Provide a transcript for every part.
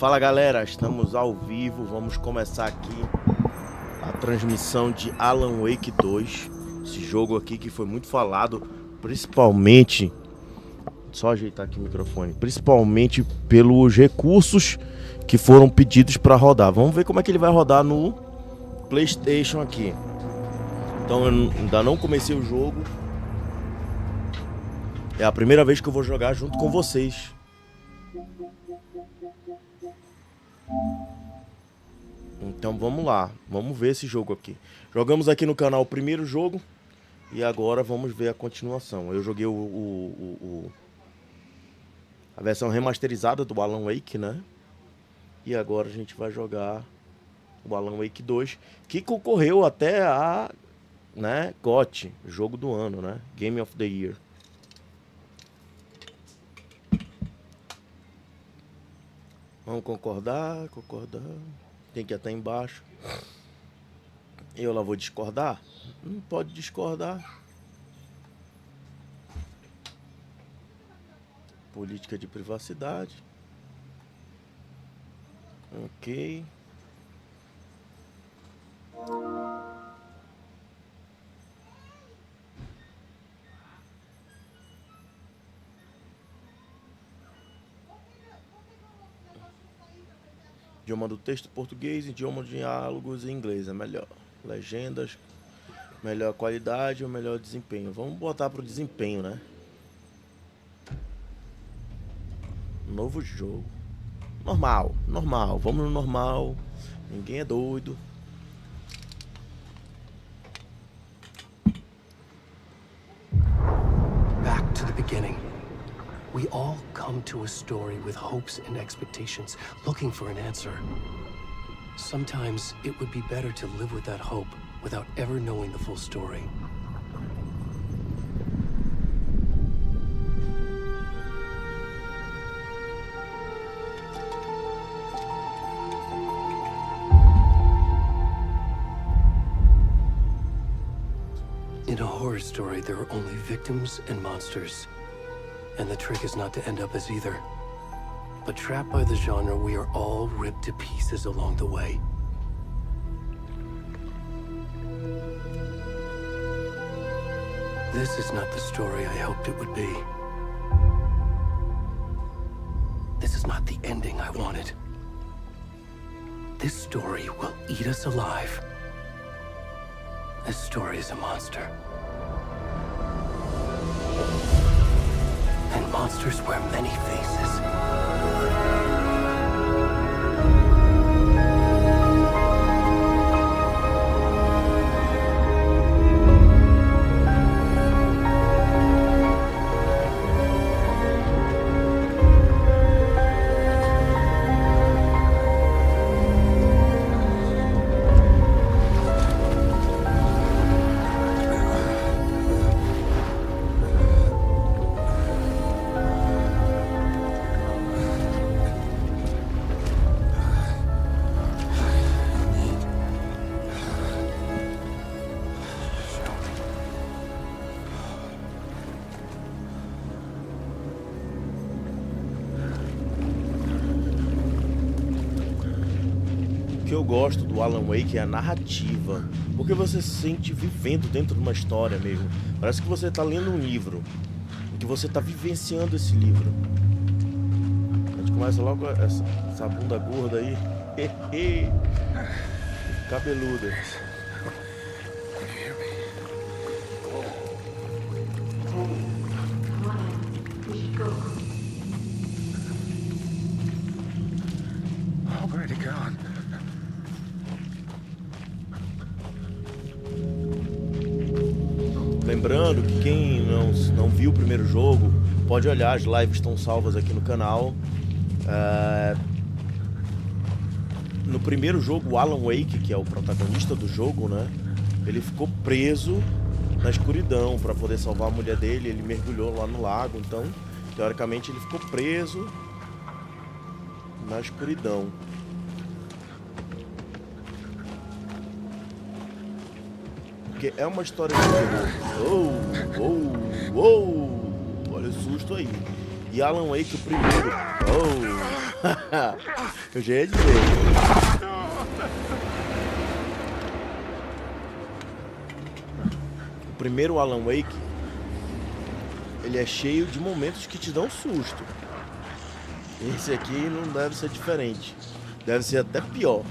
Fala galera, estamos ao vivo, vamos começar aqui a transmissão de Alan Wake 2. Esse jogo aqui que foi muito falado, principalmente, só ajeitar aqui o microfone, principalmente pelos recursos que foram pedidos para rodar. Vamos ver como é que ele vai rodar no PlayStation aqui. Então eu ainda não comecei o jogo, é a primeira vez que eu vou jogar junto com vocês. Então vamos lá, vamos ver esse jogo aqui. Jogamos aqui no canal o primeiro jogo e agora vamos ver a continuação. Eu joguei a versão remasterizada do Alan Wake, né? E agora a gente vai jogar o Alan Wake 2, que concorreu até a, né, GOT, jogo do ano, né? Game of the Year. Vamos concordar. Tem que ir até embaixo. Eu lá vou discordar? Não pode discordar. Política de privacidade. Ok. Idioma do texto português, idioma de diálogos em inglês é melhor. Legendas, melhor qualidade ou melhor desempenho. Vamos botar pro desempenho, né? Novo jogo. Normal. Vamos no normal. Ninguém é doido. Back to the beginning. We all come to a story with hopes and expectations, looking for an answer. Sometimes it would be better to live with that hope without ever knowing the full story. In a horror story, there are only victims and monsters. And the trick is not to end up as either. But trapped by the genre, we are all ripped to pieces along the way. This is not the story I hoped it would be. This is not the ending I wanted. This story will eat us alive. This story is a monster. And monsters wear many faces. O que eu gosto do Alan Wake é a narrativa, porque você se sente vivendo dentro de uma história mesmo. Parece que você está lendo um livro, que você está vivenciando esse livro. A gente começa logo essa bunda gorda aí, cabeluda. Lembrando que quem não viu o primeiro jogo, pode olhar, as lives estão salvas aqui no canal. No primeiro jogo, o Alan Wake, que é o protagonista do jogo, né? Ele ficou preso na escuridão para poder salvar a mulher dele. Ele mergulhou lá no lago, então, teoricamente, ele ficou preso na escuridão. Porque é uma história de terror. Olha o susto aí. E Alan Wake, o primeiro... Oh! Eu já ia dizer. O primeiro Alan Wake, ele é cheio de momentos que te dão susto. Esse aqui não deve ser diferente. Deve ser até pior.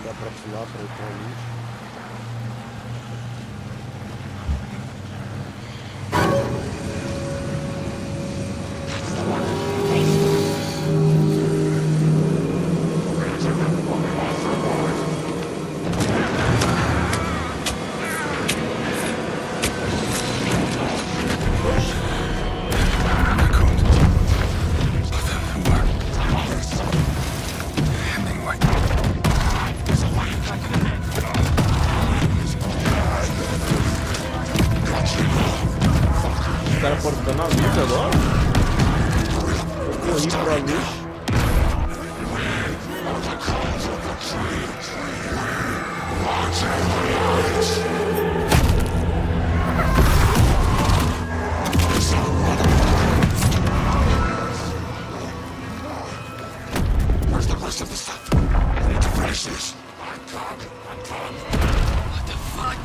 Dá pra pular pra ir pra ali. O cara pode ficar na luz agora? Eu corri pra luz. Where's the rest of the stuff? I need to finish this. What the fuck?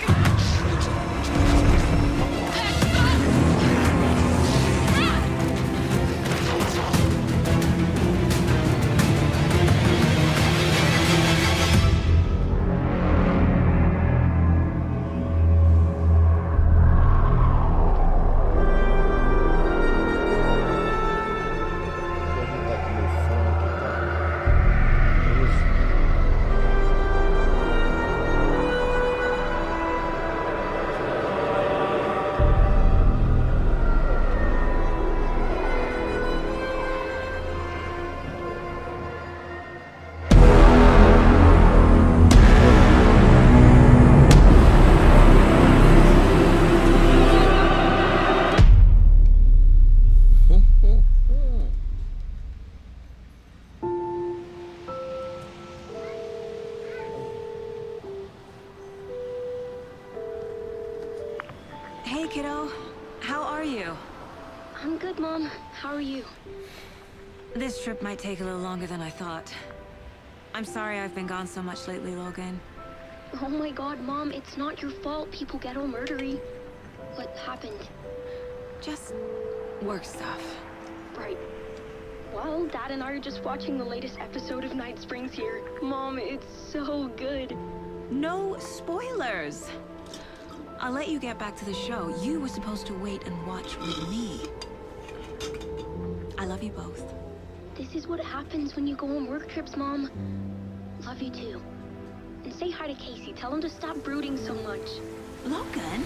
Hey, kiddo. How are you? I'm good, Mom. How are you? This trip might take a little longer than I thought. I'm sorry I've been gone so much lately, Logan. Oh my god, Mom, it's not your fault people get all murdery. What happened? Just work stuff. Right. Well, Dad and I are just watching the latest episode of Night Springs here. Mom, it's so good. No spoilers! I'll let you get back to the show. You were supposed to wait and watch with me. I love you both. This is what happens when you go on work trips, Mom. Love you too. And say hi to Casey. Tell him to stop brooding so much. Logan?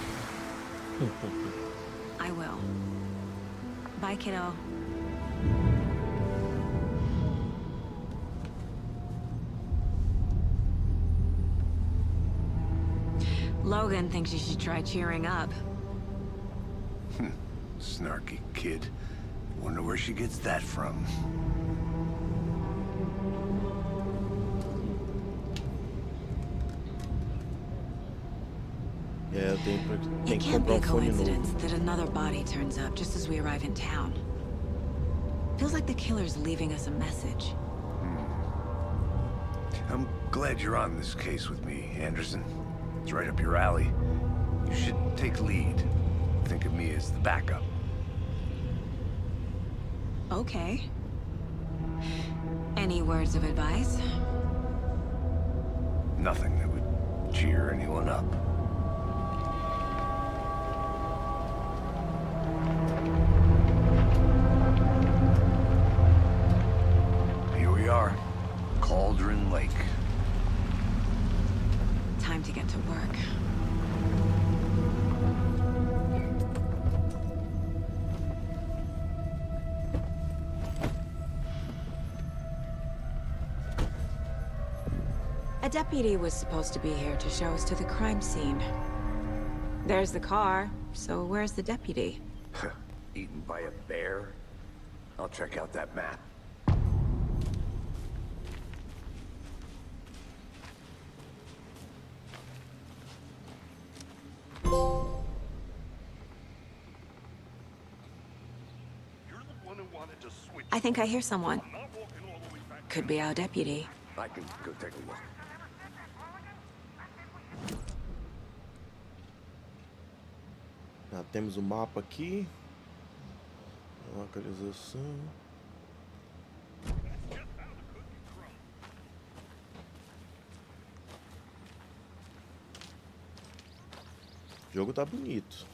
I will. Bye, kiddo. Logan thinks you should try cheering up. Snarky kid. Wonder where she gets that from. É, eu tenho It que can't be comprar a fone coincidence novo. that another body turns up just as we arrive in town. Feels like the killer's leaving us a message. I'm glad you're on this case with me, Anderson. It's right up your alley. You should take lead. Think of me as the backup. Okay. Any words of advice? Nothing that would cheer anyone up. Here we are. Cauldron Lake. Time to get to work. A deputy was supposed to be here to show us to the crime scene. There's the car, so where's the deputy? Eaten by a bear? I'll check out that map. I think I hear someone. Could be our deputy. I can go take a look. Já temos o mapa aqui. Localização. O jogo tá bonito.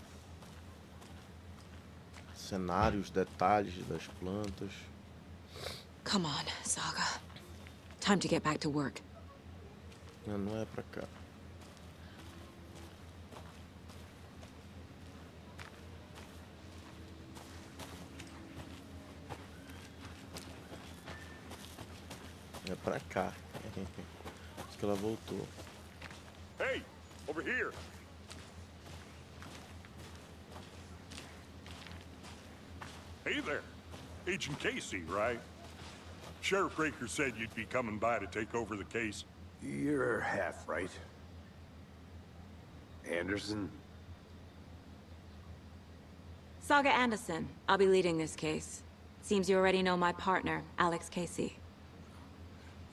Cenários, detalhes das plantas. Come on, Saga. Time to get back to work. Não é pra cá. É pra cá. Acho que ela voltou. Hey, over here. Hey there. Agent Casey, right? Sheriff Breaker said you'd be coming by to take over the case. You're half right. Anderson? Saga Anderson. I'll be leading this case. Seems you already know my partner, Alex Casey.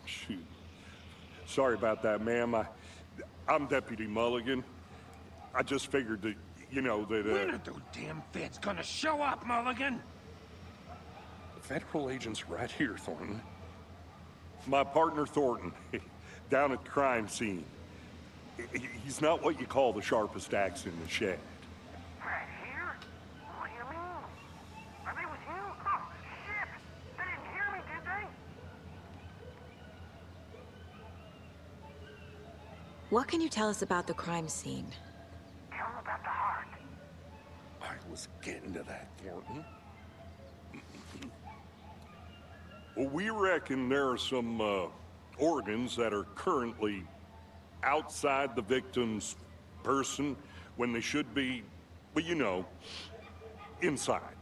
Shoot. Sorry about that, ma'am. I'm Deputy Mulligan. I just figured that, you know, that, When are those damn feds gonna show up, Mulligan? The federal agent's right here, Thornton. My partner, Thornton, down at the crime scene. He's not what you call the sharpest axe in the shed. Right here? What do you mean? Are they with you? Oh, shit! They didn't hear me, did they? What can you tell us about the crime scene? Tell them about the heart. I was getting to that, Thornton. Well, we reckon there are some organs that are currently outside the victim's person when they should be, well, you know, inside.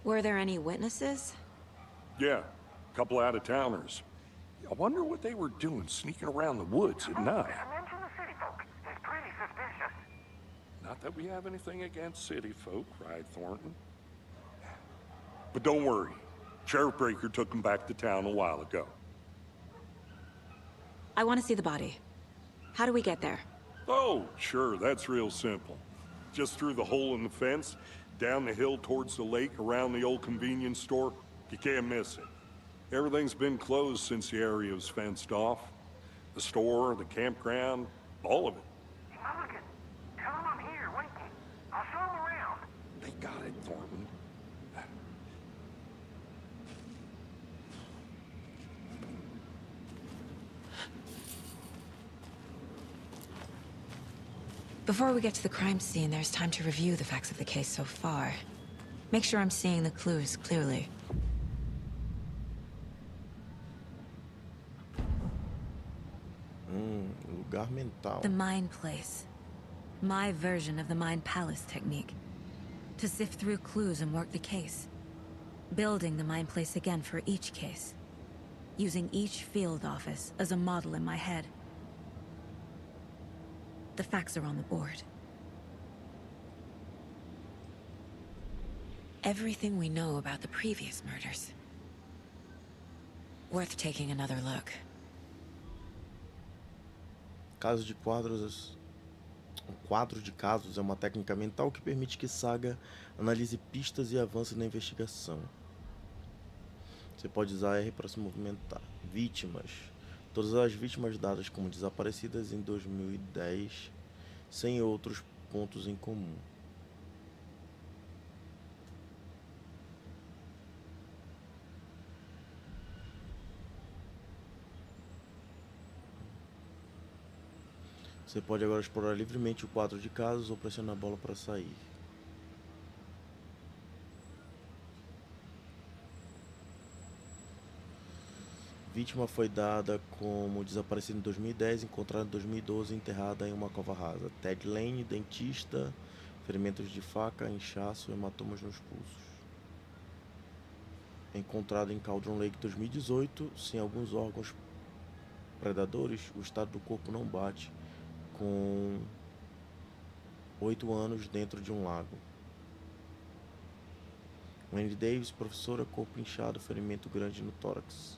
Were there any witnesses? Yeah, a couple out-of-towners. I wonder what they were doing sneaking around the woods at night. Mention the city folk. It's pretty suspicious. Not that we have anything against city folk, cried Thornton. But don't worry. Sheriff Breaker took them back to town a while ago. I want to see the body. How do we get there? Oh, sure, that's real simple. Just through the hole in the fence, down the hill towards the lake, around the old convenience store. You can't miss it. Everything's been closed since the area was fenced off. The store, the campground, all of it. Mulligan, tell them I'm here, waiting. I'll show them around. They got it, Thornton. Before we get to the crime scene, there's time to review the facts of the case so far. Make sure I'm seeing the clues clearly. Lugar mental. The Mind Place. My version of the Mind Palace technique. To sift through clues and work the case. Building the Mind Place again for each case. Using each field office as a model in my head. The facts are on the board. Everything we know about the previous murders. Worth taking another look. Casa de quadros. Um quadro de casos é uma técnica mental que permite que Saga analise pistas e avance na investigação. Você pode usar R para se movimentar. Vítimas. Todas as vítimas dadas como desaparecidas em 2010, sem outros pontos em comum. Você pode agora explorar livremente o quadro de casos ou pressionar a bola para sair. Vítima foi dada como desaparecida em 2010, encontrada em 2012 e enterrada em uma cova rasa. Ted Lane, dentista, ferimentos de faca, inchaço, hematomas nos pulsos. Encontrado em Cauldron Lake 2018, sem alguns órgãos predadores, o estado do corpo não bate, com 8 anos dentro de um lago. Wendy Davis, professora, corpo inchado, ferimento grande no tórax.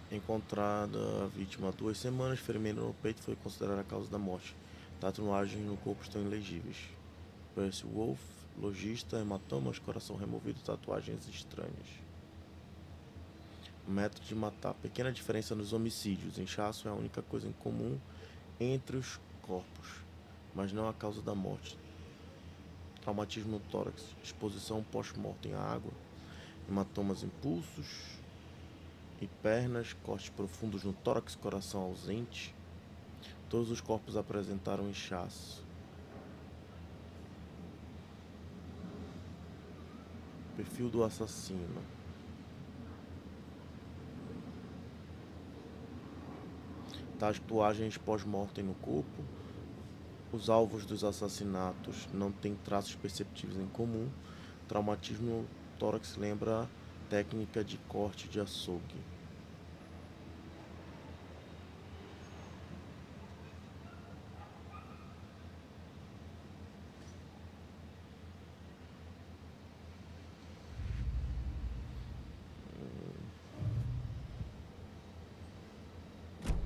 Encontrada a vítima há 2 semanas, ferimento no peito foi considerada a causa da morte. Tatuagens no corpo estão ilegíveis. Percy Wolf, lojista, hematomas, coração removido, tatuagens estranhas. Método de matar. Pequena diferença nos homicídios. Inchaço é a única coisa em comum entre os corpos, mas não a causa da morte. Traumatismo no tórax. Exposição pós-mortem à água. Hematomas em pulsos e pernas, cortes profundos no tórax, coração ausente. Todos os corpos apresentaram inchaço. Perfil do assassino. Tatuagens pós-mortem no corpo. Os alvos dos assassinatos não têm traços perceptíveis em comum. Traumatismo no tórax lembra técnica de corte de açougue.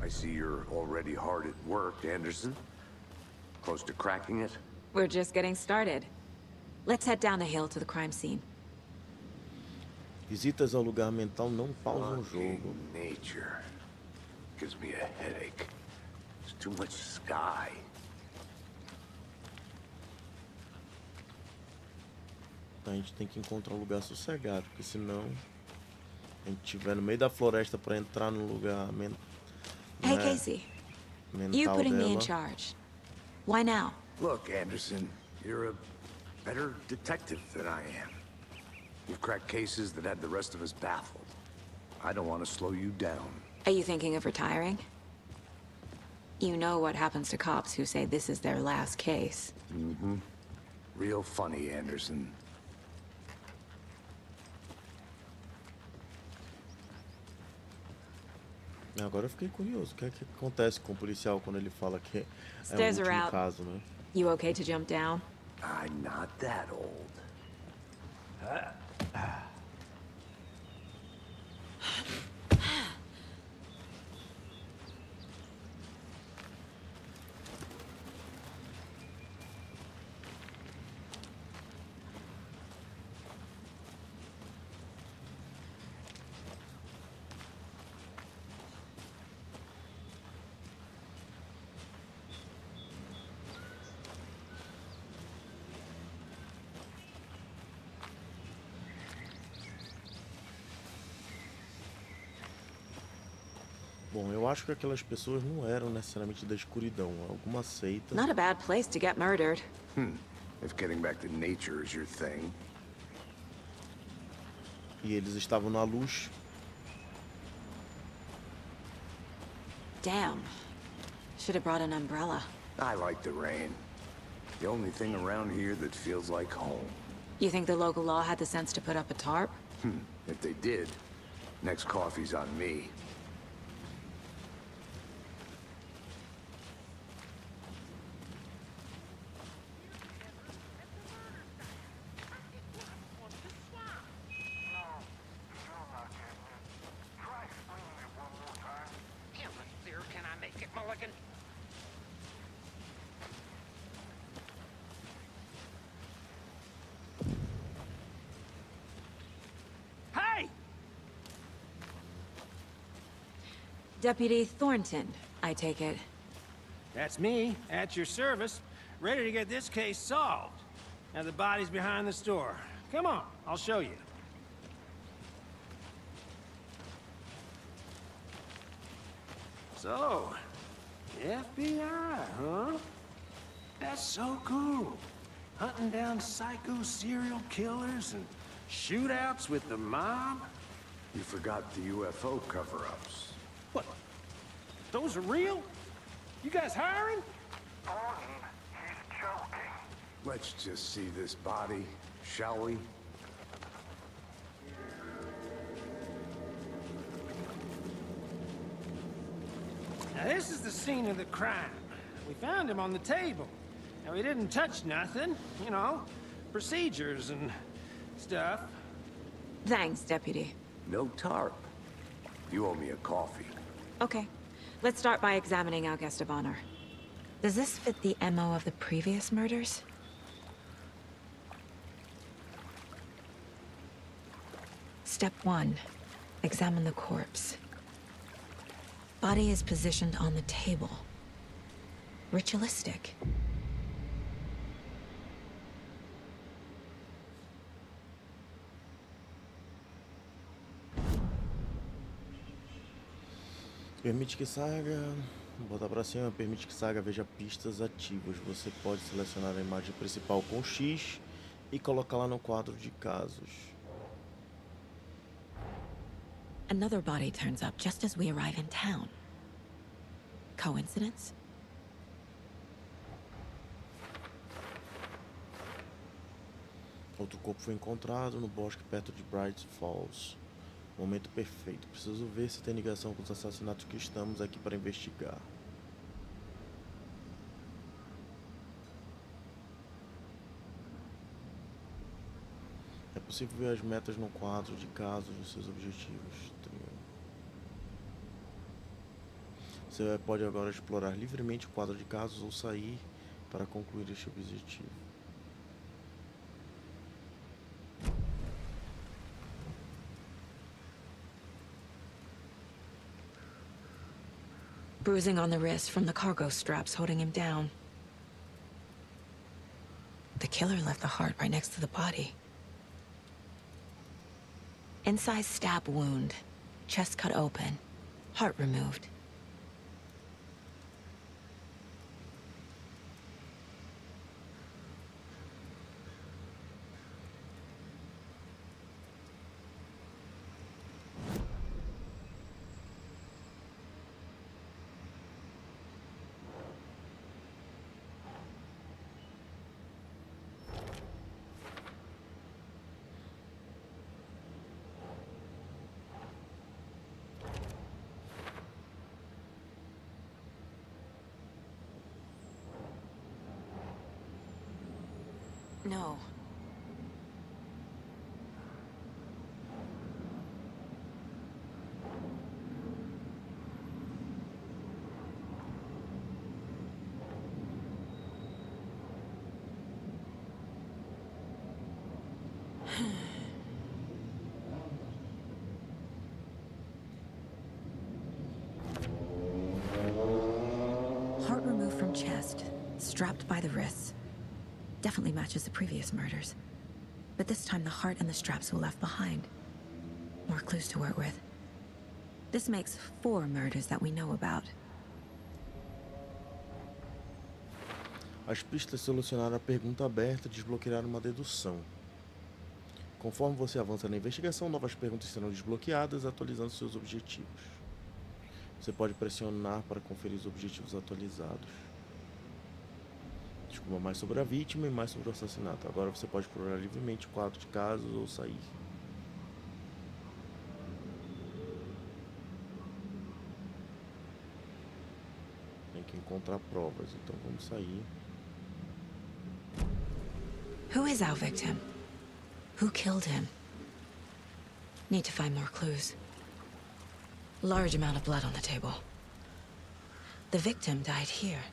I see you're already hard at work, Anderson. Close to cracking it? We're just getting started. Let's head down the hill to the crime scene. Visitas ao lugar mental não pausam o jogo. Nature gives me a headache. There's too much sky. A gente tem que encontrar um lugar sossegado, porque senão a gente estiver no meio da floresta para entrar no lugar Hey, Casey. You mental putting me in dela. charge. Why now? Look, Anderson, you're a better detective than I am. You've cracked cases that had the rest of us baffled. I don't want to slow you down. Are you thinking of retiring? You know what happens to cops who say this is their last case. Mm-hmm. Real funny, Anderson. Agora eu fiquei curioso. O que é que acontece com o policial quando ele fala que é o Stairs are último out. caso, né? You okay to jump down? I'm not that old. Bom, eu acho que aquelas pessoas não eram necessariamente da escuridão. Alguma seita. Not a bad place to get murdered. If getting back to nature is your thing. E eles estavam na luz. Damn. Should have brought an umbrella. I like the rain. The only thing around here that feels like home. You think the local law had the sense to put up a tarp? If they did, next coffee's on me. Try explaining it one more time. Yeah, but there Deputy Thornton, I take it. That's me, at your service, ready to get this case solved. Now the body's behind the store. Come on, I'll show you. So, FBI, huh? That's so cool. Hunting down psycho serial killers and shootouts with the mob? You forgot the UFO cover-ups. What? Those are real? You guys hiring? Thornton, he's joking. Let's just see this body, shall we? Now this is the scene of the crime. We found him on the table. Now we didn't touch nothing, you know, procedures and stuff. Thanks, Deputy. No tarp. You owe me a coffee. Okay. Let's start by examining our guest of honor. Does this fit the MO of the previous murders? Step 1. Examine the corpse. Body is positioned on the table. Ritualistic. Permite que saga. Botar pra cima, permite que saga veja pistas ativas. Você pode selecionar a imagem principal com X e colocá-la no quadro de casos. Another body turns up just as we arrive in town. Coincidence? Outro corpo foi encontrado no bosque perto de Bright Falls. Momento perfeito. Preciso ver se tem ligação com os assassinatos que estamos aqui para investigar. É possível ver as metas no quadro de casos dos seus objetivos. Você pode agora explorar livremente o quadro de casos ou sair para concluir este objetivo. Bruising on the wrist from the cargo straps holding him down. The killer left the heart right next to the body. Incised stab wound. Chest cut open. Heart removed. No. Heart removed from chest, strapped by the wrists. Definitely matches the previous murders. But this time the heart and the straps were left behind. More clues to work with. This makes 4 murders that we know about. As pistas solucionaram a pergunta aberta e desbloquearam uma dedução. Conforme você avança na investigação, novas perguntas serão desbloqueadas, atualizando seus objetivos. Você pode pressionar para conferir os objetivos atualizados. Descubra mais sobre a vítima e mais sobre o assassinato. Agora você pode explorar livremente o quadro de casos ou sair. Tem que encontrar provas, então vamos sair. Who is our victim? Who killed him? Need to find more clues. Large amount of blood on the table. The victim died here.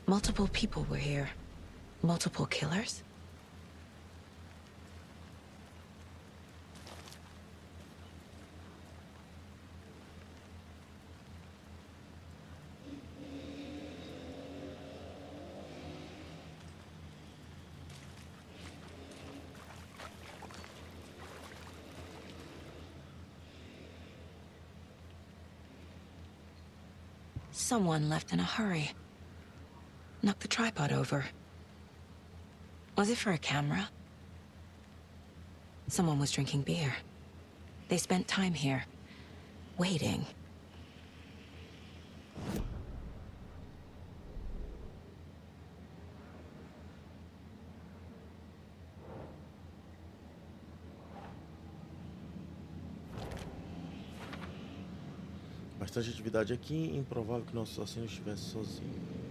Multiple people were here. Multiple killers? Someone left in a hurry. Knocked the tripod over. Was it for a camera? Someone was drinking beer. They spent time here, waiting. Bastante atividade aqui, improvável que nosso assassino estivesse sozinho.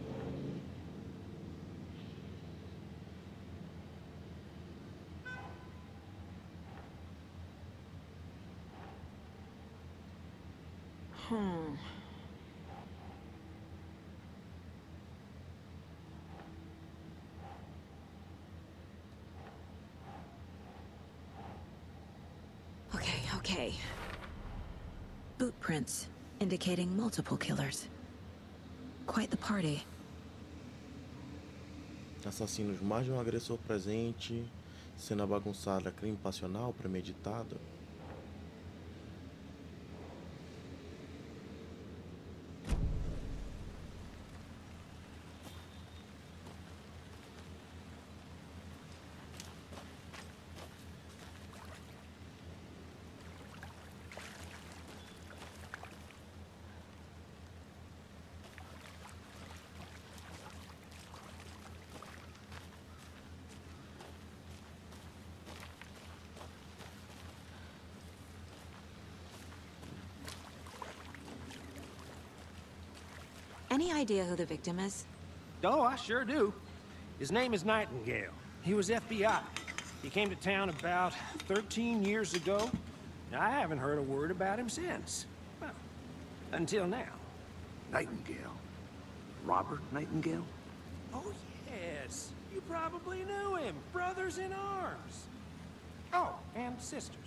Okay. Boot prints, indicating multiple killers. Quite the party. Assassinos, mais de um agressor presente, cena bagunçada, crime passional, premeditado. Any idea who the victim is? Oh, I sure do. His name is Nightingale. He was FBI. He came to town about 13 years ago. I haven't heard a word about him since. Well, until now. Nightingale? Robert Nightingale? Oh, yes. You probably knew him. Brothers in arms. Oh, and sisters.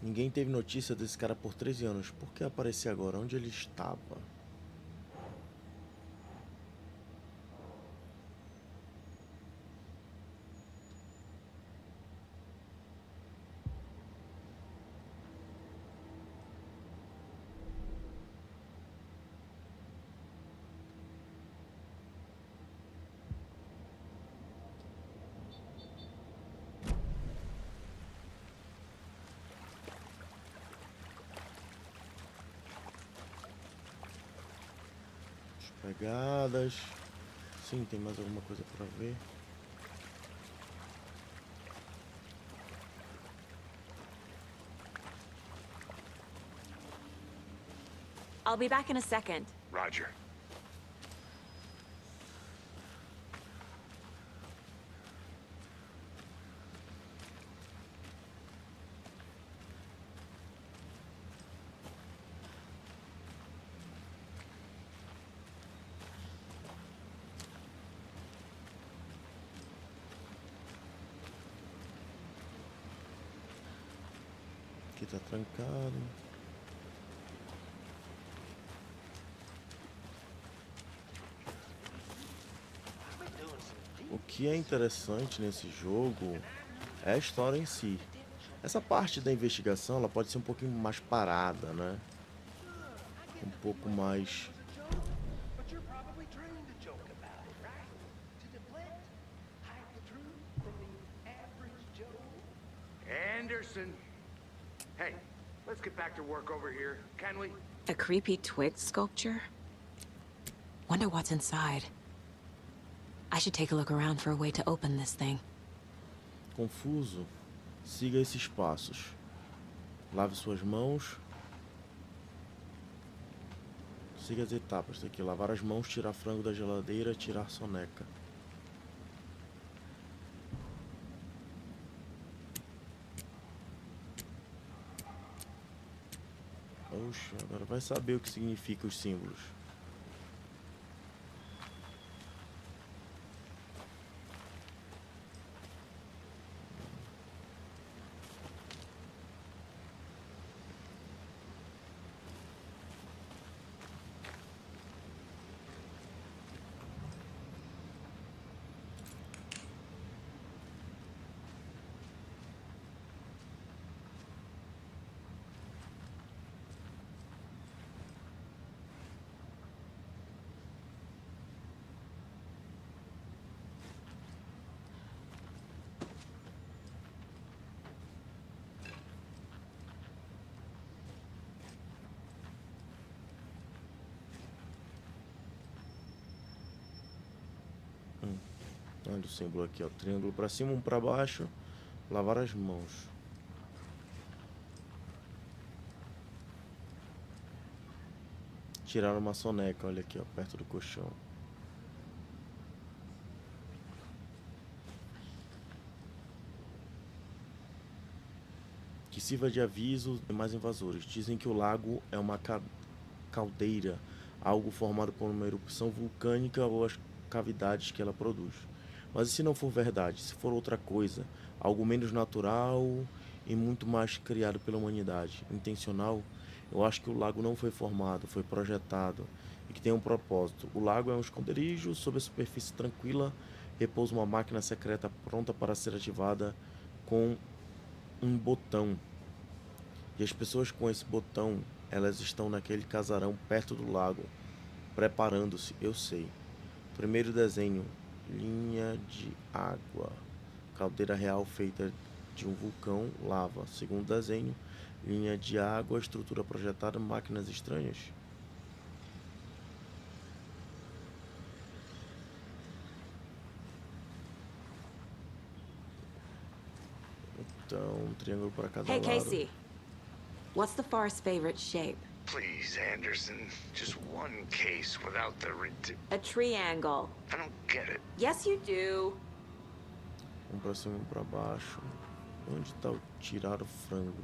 Ninguém teve notícia desse cara por 13 anos. Por que aparecer agora? Onde ele estava? Pegadas. Sim, tem mais alguma coisa pra ver. I'll be back in a second. Roger. Aqui tá trancado. O que é interessante nesse jogo é a história em si. Essa parte da investigação, ela pode ser um pouquinho mais parada, né? Um pouco mais... Anderson! Hey, let's get back to work over here, can we? A creepy twig sculpture? Wonder what's inside. I should take a look around for a way to open this thing. Confuso? Siga esses passos. Lave suas mãos. Siga as etapas. Tem que lavar as mãos, tirar frango da geladeira, tirar soneca. Oxe, agora vai saber o que significa os símbolos. Olha o símbolo aqui, ó. Triângulo pra cima, um pra baixo. Lavar as mãos. Tirar uma soneca, olha aqui, ó, perto do colchão. Que sirva de aviso e mais invasores. Dizem que o lago é uma caldeira, algo formado por uma erupção vulcânica ou as cavidades que ela produz. Mas e se não for verdade? Se for outra coisa, algo menos natural e muito mais criado pela humanidade, intencional? Eu acho que o lago não foi formado, foi projetado e que tem um propósito. O lago é um esconderijo, sob a superfície tranquila repousa uma máquina secreta pronta para ser ativada com um botão. E as pessoas com esse botão, elas estão naquele casarão perto do lago, preparando-se, eu sei. Primeiro desenho, linha de água, caldeira real feita de um vulcão, lava. Segundo desenho, linha de água, estrutura projetada, máquinas estranhas. Então, um triângulo para cada Hey, lado. Casey. What's the forest's favorite shape? Please, Anderson. Just one case without the A triangle. I don't get it. Yes, you do. Um pra cima, um pra baixo. Onde tá o tirar o frango?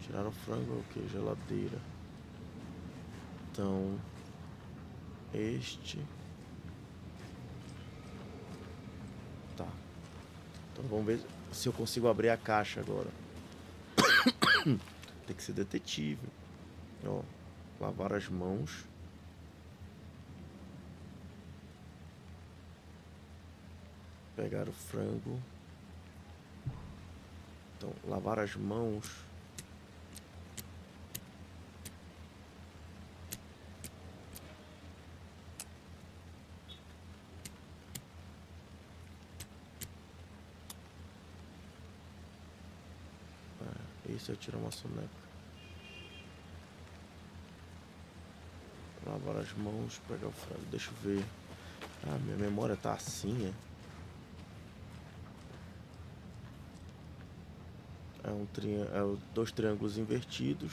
Tirar o frango é o que? Geladeira. Então, este. Tá. Então vamos ver se eu consigo abrir a caixa agora. Tem que ser detetive. Ó, lavar as mãos. Pegar o frango. Então, lavar as mãos. Esse eu tiro uma soneca. Lavar as mãos, pegar o frango. Deixa eu ver. Ah, minha memória tá assim, é? Dois triângulos invertidos.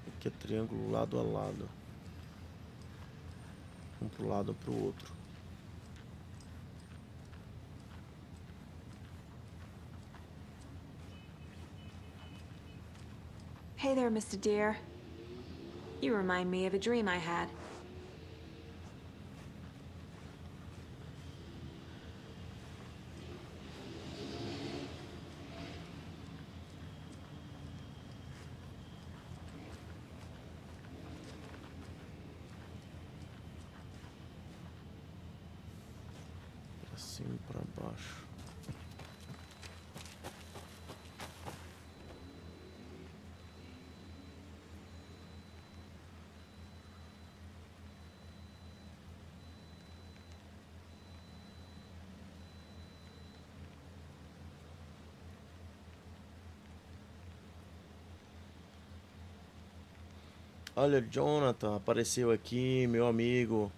Aqui é triângulo lado a lado. Um pro lado, um pro outro. Hey there, Mr. Deer. You remind me of a dream I had. Pra cima e pra baixo. Olha, Jonathan apareceu aqui, meu amigo.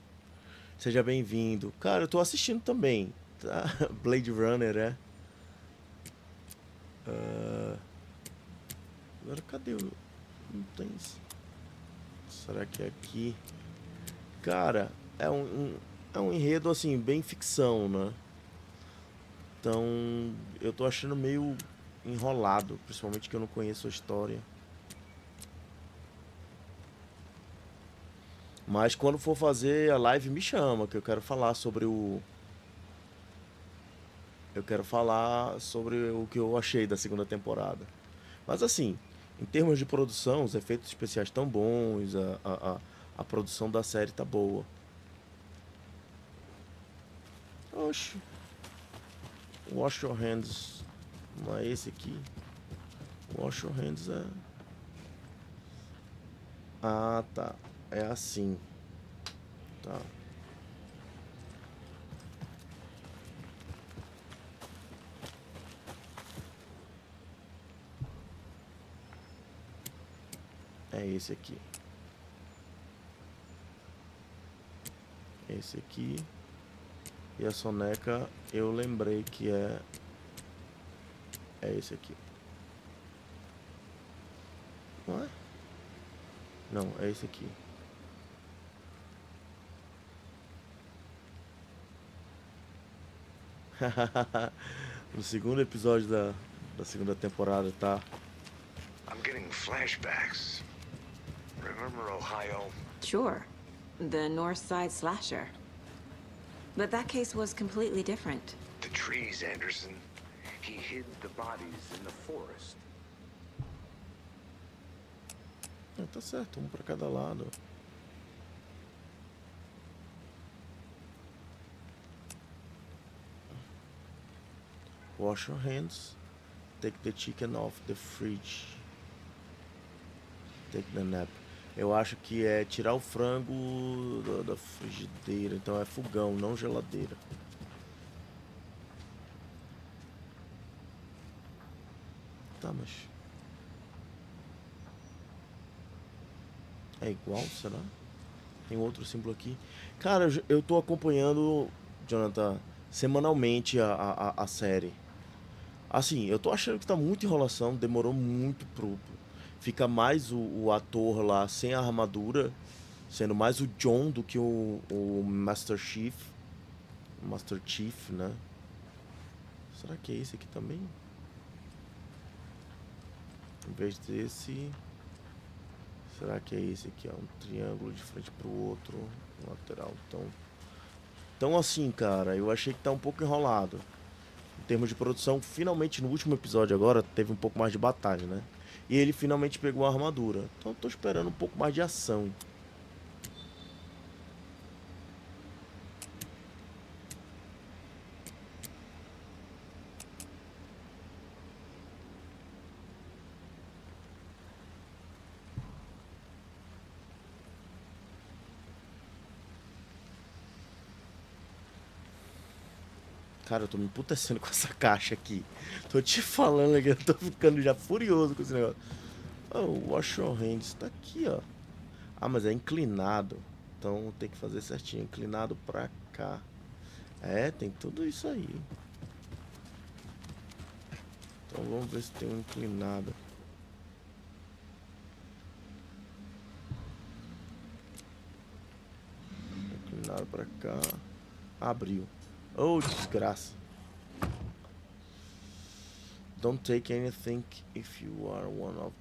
Seja bem-vindo. Cara, eu tô assistindo também, tá? Blade Runner, é? Agora cadê o... Não tem... Será que é aqui? Cara, é um enredo, assim, bem ficção, né? Então, eu tô achando meio enrolado, principalmente que eu não conheço a história. Mas quando for fazer a live, me chama, que eu quero falar sobre o... Eu quero falar sobre o que eu achei da segunda temporada. Mas assim, em termos de produção, os efeitos especiais estão bons, a produção da série tá boa. Oxi. Wash your hands. Não é esse aqui. Wash your hands é... Ah, tá. É assim. Tá. É esse aqui. Esse aqui. E a soneca, eu lembrei que é esse aqui. Não é? Não, é esse aqui. No segundo episódio da segunda temporada, tá? I'm getting flashbacks. Remember Ohio? Sure. The North Side slasher. But that case was completely different. The trees, Anderson. He hid the bodies in the forest. Tá certo, um pra cada lado. Wash your hands. Take the chicken off the fridge. Take the nap. Eu acho que é tirar o frango da frigideira. Então é fogão, não geladeira. Tá, mas... é igual, será? Tem outro símbolo aqui. Cara, eu tô acompanhando, Jonathan, semanalmente a série. Assim, eu tô achando que tá muita enrolação. Demorou muito fica mais o ator lá sem a armadura, sendo mais o John do que o Master Chief. Master Chief, né? Será que é esse aqui também? Em vez desse... será que é esse aqui? Ó, um triângulo de frente pro outro, um lateral. Então assim, cara, eu achei que tá um pouco enrolado. Em termos de produção, finalmente no último episódio agora teve um pouco mais de batalha, né? E ele finalmente pegou a armadura. Então eu tô esperando um pouco mais de ação. Cara, eu tô me emputecendo com essa caixa aqui. Tô te falando aqui, eu tô ficando já furioso com esse negócio. Oh, o wash your hands tá aqui, ó. Ah, mas é inclinado. Então tem que fazer certinho. Inclinado pra cá. É, tem tudo isso aí. Então vamos ver se tem um inclinado. Inclinado pra cá. Abriu. Oh, desgraça. Don't take anything if you are one of...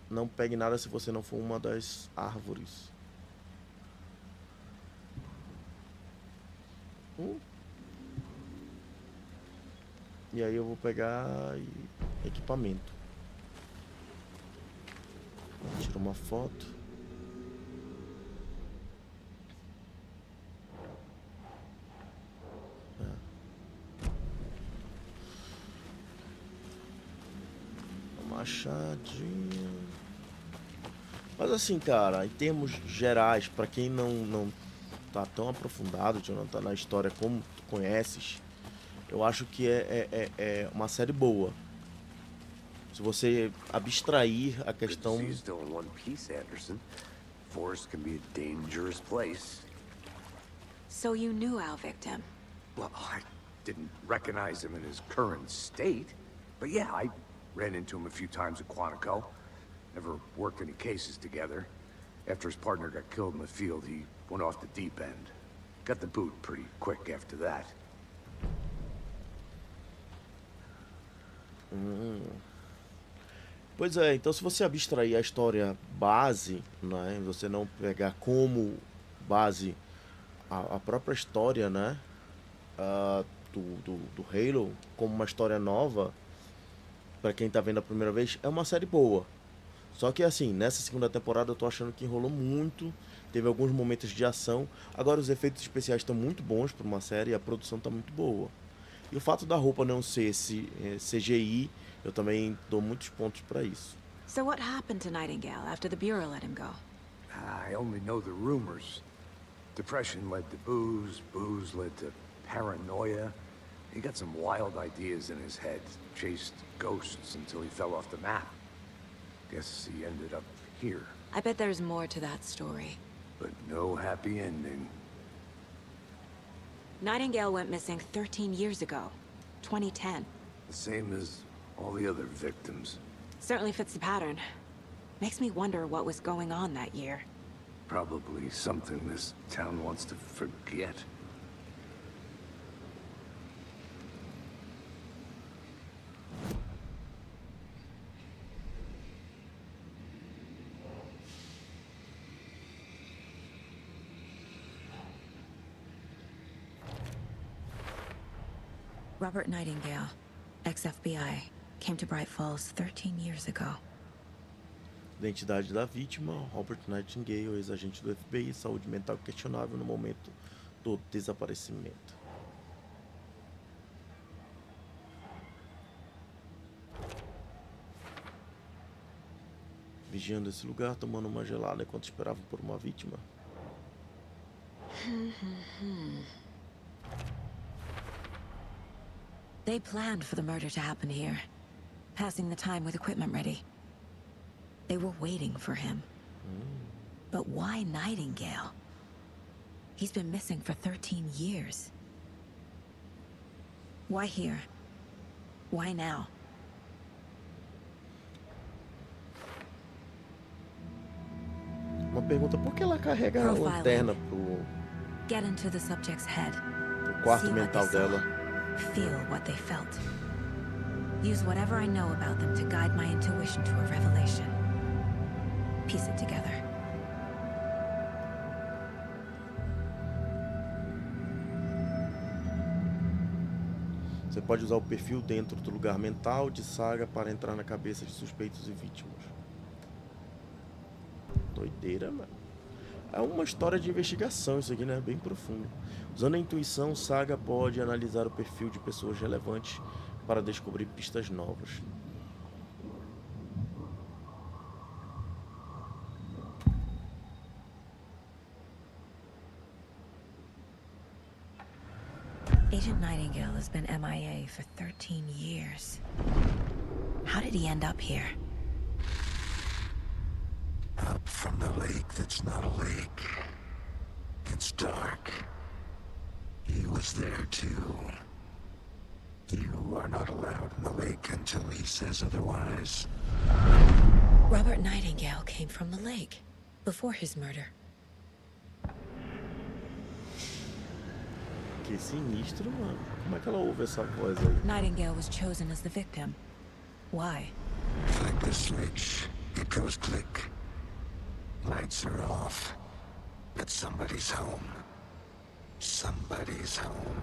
não pegue nada se você não for uma das árvores. E aí eu vou pegar equipamento. Tiro uma foto. Machadinha. Mas assim, cara, em termos gerais, pra quem não tá tão aprofundado, Jonathan, na história como tu conheces, eu acho que é uma série boa. Se você abstrair a questão... Good to see you still in one piece, Anderson. Forest can be a dangerous place. So you knew our victim? Well, I didn't recognize him in his current state. But yeah, I ran into him a few times at Quantico. Never worked any cases together. After his partner got killed in the field, he went off the deep end. Got the boot pretty quick after that. Pois é, então se você abstrair a história base, né, você não pegar como base a própria história, né, do Halo, como uma história nova, pra quem tá vendo a primeira vez, é uma série boa. Só que assim, nessa segunda temporada eu tô achando que enrolou muito, teve alguns momentos de ação. Agora os efeitos especiais estão muito bons pra uma série e a produção tá muito boa. E o fato da roupa não ser esse CGI, eu também dou muitos pontos pra isso. So what happened to Nightingale after the Bureau let him go? I only know the rumors. Depression led to booze, booze led to paranoia. He got some wild ideas in his head, chased ghosts until he fell off the map. Guess he ended up here. I bet there's more to that story. But no happy ending. Nightingale went missing 13 years ago. 2010. The same as all the other victims. Certainly fits the pattern. Makes me wonder what was going on that year. Probably something this town wants to forget. Robert Nightingale, ex-FBI, came to Bright Falls 13 years ago. Identidade da vítima, Robert Nightingale, ex-agente do FBI, saúde mental questionável no momento do desaparecimento. Vigiando esse lugar, tomando uma gelada enquanto esperavam por uma vítima. They planned for the murder to happen here, passing the time with equipment ready. They were waiting for him. But why Nightingale? He's been missing for 13 years. Why here? Why now? Uma pergunta, por que ela carrega a lanterna pro Get into the subject's head. quarto See what mental they saw. dela? Feel what they felt. Use whatever I know about them to guide my intuition to a revelation. Piece it together. Você pode usar o perfil dentro do lugar mental de saga para entrar na cabeça de suspeitos e vítimas. Doideira, mano. É uma história de investigação isso aqui, né? Bem profundo. Usando a intuição, Saga pode analisar o perfil de pessoas relevantes para descobrir pistas novas. Agent Nightingale has been MIA for 13 years. How did he end up here? Up from the lake that's not a lake. It's dark. He was there too. You are not allowed in the lake until he says otherwise. Robert Nightingale came from the lake before his murder. Que sinistro, mano. Como é que ela ouve essa voz aí? Nightingale was chosen as the victim. Why? Like the switch, it goes click. Lights are off. But somebody's home. Somebody's home.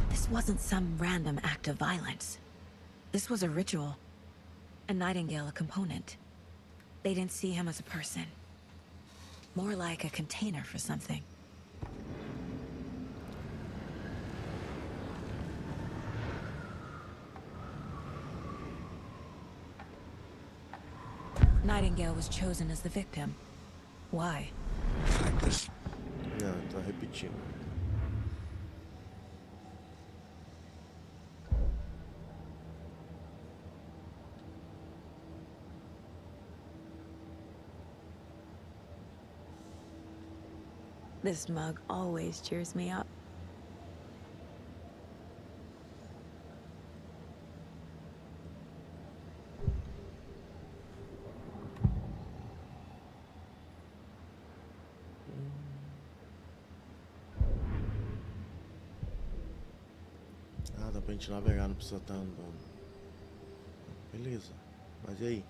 This wasn't some random act of violence. This was a ritual. And Nightingale a component. They didn't see him as a person. More like a container for something. Nightingale was chosen as the victim. Why? Like this. Não, tá repetindo. This mug always cheers me up. Ah, dá pra gente navegar, não precisa estar andando. Beleza. Mas e aí?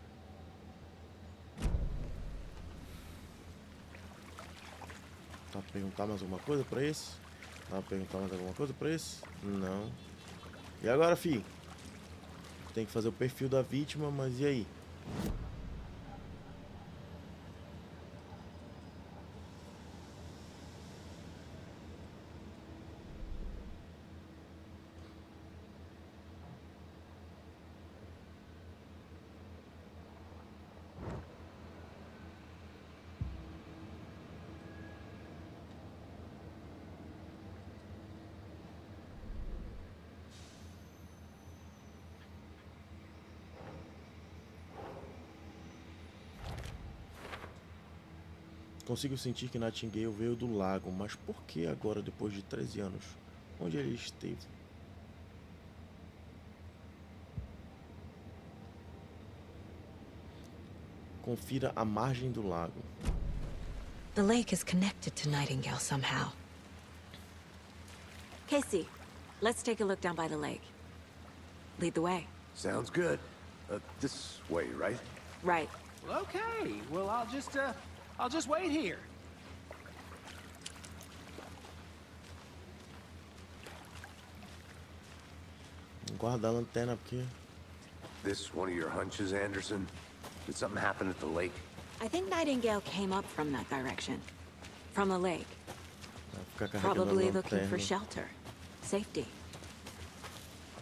Tá pra perguntar mais alguma coisa pra esse? Tá pra perguntar mais alguma coisa pra esse? Não. E agora, fi? Tem que fazer o perfil da vítima, mas e aí? Consigo sentir que Nightingale veio do lago, mas por que agora, depois de 13 anos? Onde ele esteve? Confira a margem do lago. The lake is connected to Nightingale somehow. Casey, let's take a look down by the lake. Lead the way. Sounds good. This way, right? Right. Well, okay. Well, I'll just wait here. Guarda a lanterna porque... This one of your hunches, Anderson? Did something happen at the lake? I think Nightingale came up from that direction. From the lake. Vai ficar carregando a Probably looking lanterna. for shelter. Safety.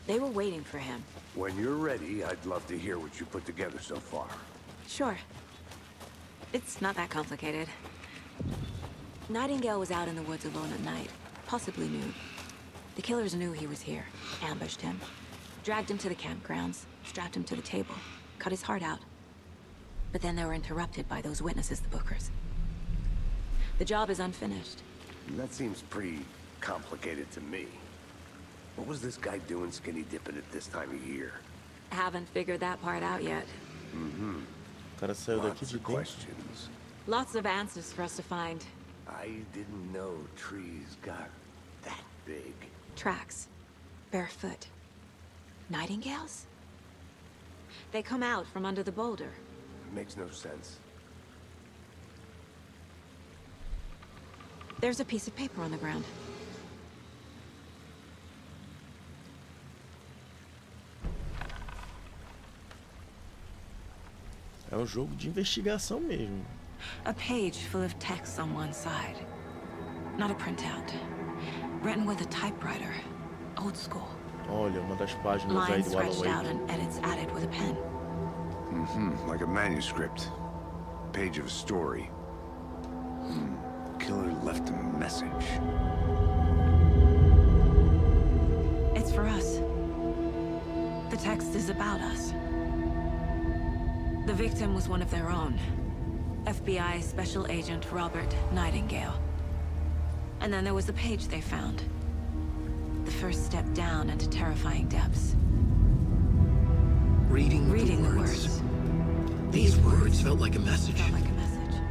They were waiting for him. When you're ready, I'd love to hear what you put together so far. Sure. It's not that complicated. Nightingale was out in the woods alone at night, possibly nude. The killers knew he was here, ambushed him, dragged him to the campgrounds, strapped him to the table, cut his heart out. But then they were interrupted by those witnesses, the Bookers. The job is unfinished. That seems pretty complicated to me. What was this guy doing skinny dipping at this time of year? Haven't figured that part out yet. Mm-hmm. O cara saiu daqui Lots de of dentro. questions. Lots of answers for us to find. I didn't know trees got that big. Tracks. Barefoot. Nightingales? They come out from under the boulder. Makes no sense. There's a piece of paper on the ground. É um jogo de investigação mesmo. A page full of text on one side. Not a printout. Written with a typewriter. Old school. Olha, uma das páginas aí Lines do Alan stretched out Wake. and edits added with a pen. Mm-hmm. Like a manuscript. Page of a story. Killer left a message. It's for us. The text is about us. The victim was one of their own. FBI Special Agent Robert Nightingale. And then there was the page they found. The first step down into terrifying depths. Reading Reading the words. the words. These words felt like a message. Felt like a message.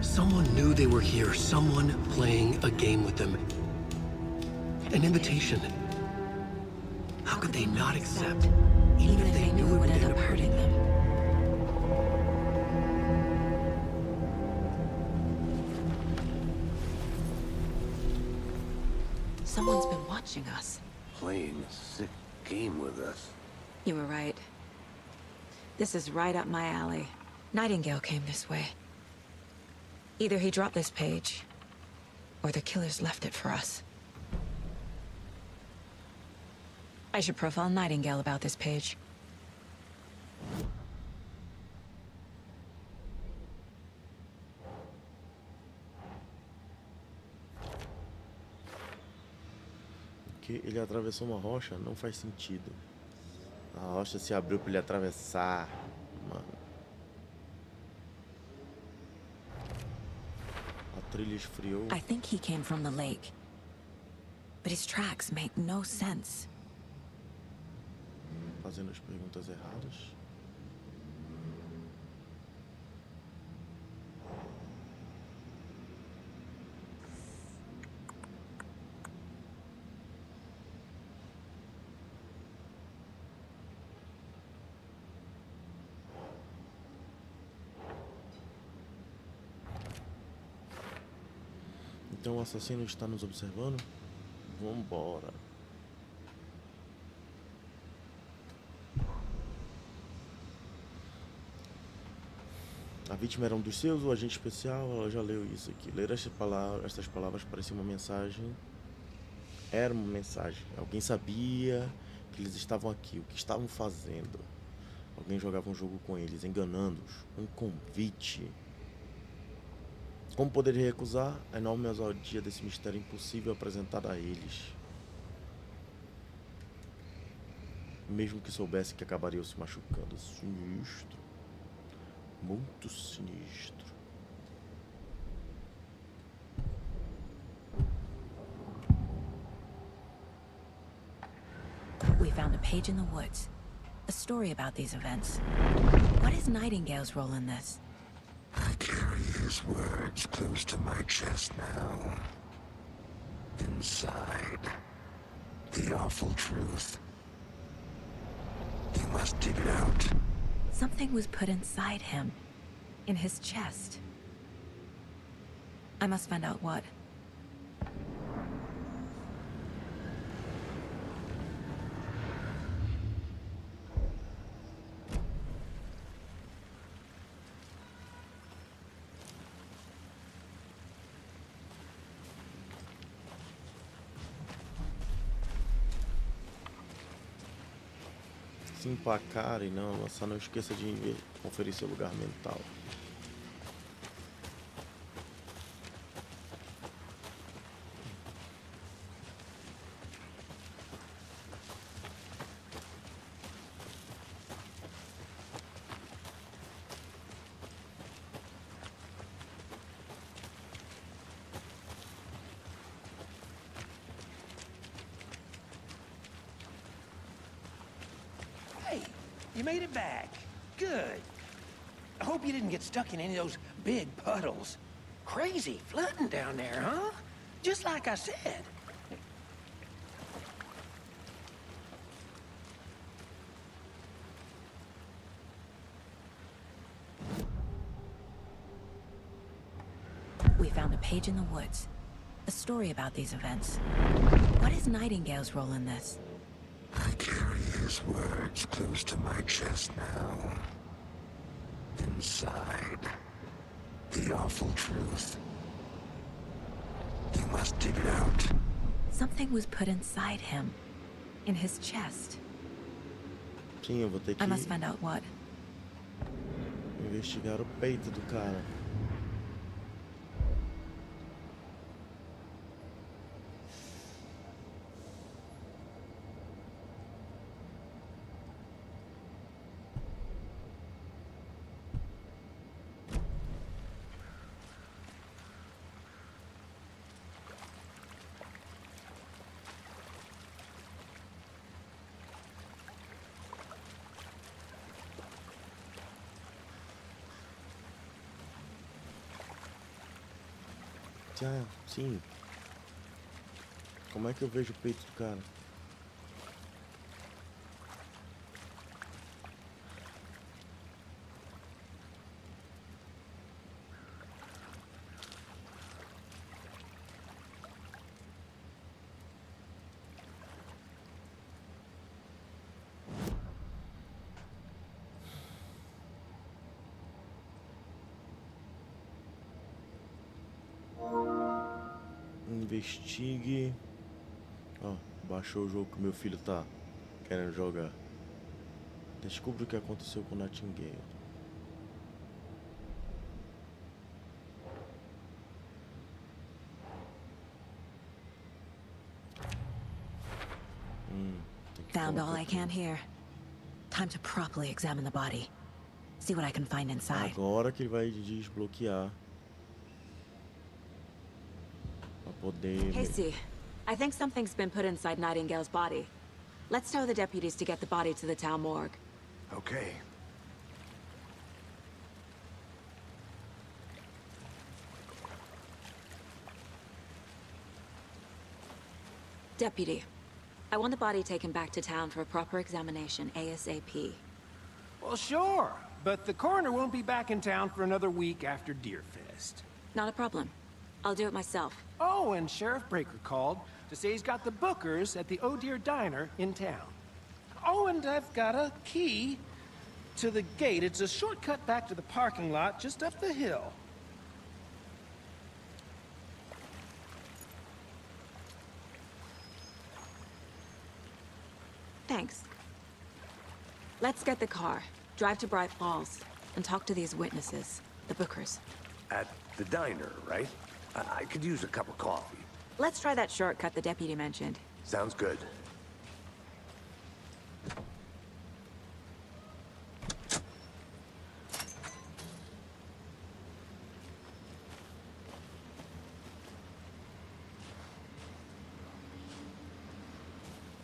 Someone knew they were here, someone playing a game with them. An invitation. How could they not accept, Even if they knew it would end up hurting them. Someone's been watching us. Playing a sick game with us. You were right. This is right up my alley. Nightingale came this way. Either he dropped this page, or the killers left it for us. I should profile Nightingale about this page. Que ele atravessou uma rocha não faz sentido. A rocha se abriu para ele atravessar. Mano. A trilha esfriou. I think he came from the lake. But his tracks make no sense. Fazendo as perguntas erradas. Então o assassino está nos observando? Vambora. A vítima era um dos seus, o agente especial, ela já leu isso aqui. Ler estas palavras parecia uma mensagem. Era uma mensagem. Alguém sabia que eles estavam aqui, o que estavam fazendo. Alguém jogava um jogo com eles, enganando-os. Um convite. Como poderia recusar a enorme ousadia desse mistério impossível apresentado a eles? Mesmo que soubesse que acabariam se machucando. Sinistro. Muito sinistro. found a page in the woods. A story about these events. What is Nightingale's role in this? I carry his words close to my chest now. Inside, the awful truth. You must dig it out. Something was put inside him. In his chest. I must find out what. Se empacarem, não, só não esqueça de conferir seu lugar mental. Hey, you made it back. Good. I hope you didn't get stuck in any of those big puddles. Crazy flooding down there, huh? Just like I said. We found a page in the woods. A story about these events. What is Nightingale's role in this? I carry his words close to my chest now. Inside, the awful truth. You must dig it out. Something was put inside him. In his chest. Sim, eu vou ter que I must find out what. investigar o peito do cara. Ah, sim. Como é que eu vejo o peito do cara? Investigue. Ó, baixou o jogo que meu filho tá querendo jogar. Descubra o que aconteceu com Nightingale. Found all I can here. Time to properly examine the body. See what I can find inside. Agora que ele vai desbloquear. Pra poder... Casey, I think something's been put inside Nightingale's body. Let's tell the deputies to get the body to the town morgue. Okay. Deputy, I want the body taken back to town for a proper examination ASAP. Well, sure, but the coroner won't be back in town for another week after Deerfest. Not a problem. I'll do it myself. Oh, and Sheriff Breaker called to say he's got the bookers at the Oh Dear Diner in town. Oh, and I've got a key to the gate. It's a shortcut back to the parking lot just up the hill. Thanks. Let's get the car, drive to Bright Falls, and talk to these witnesses, the bookers. At the diner, right? I could use a cup of coffee. Let's try that shortcut the deputy mentioned. Sounds good.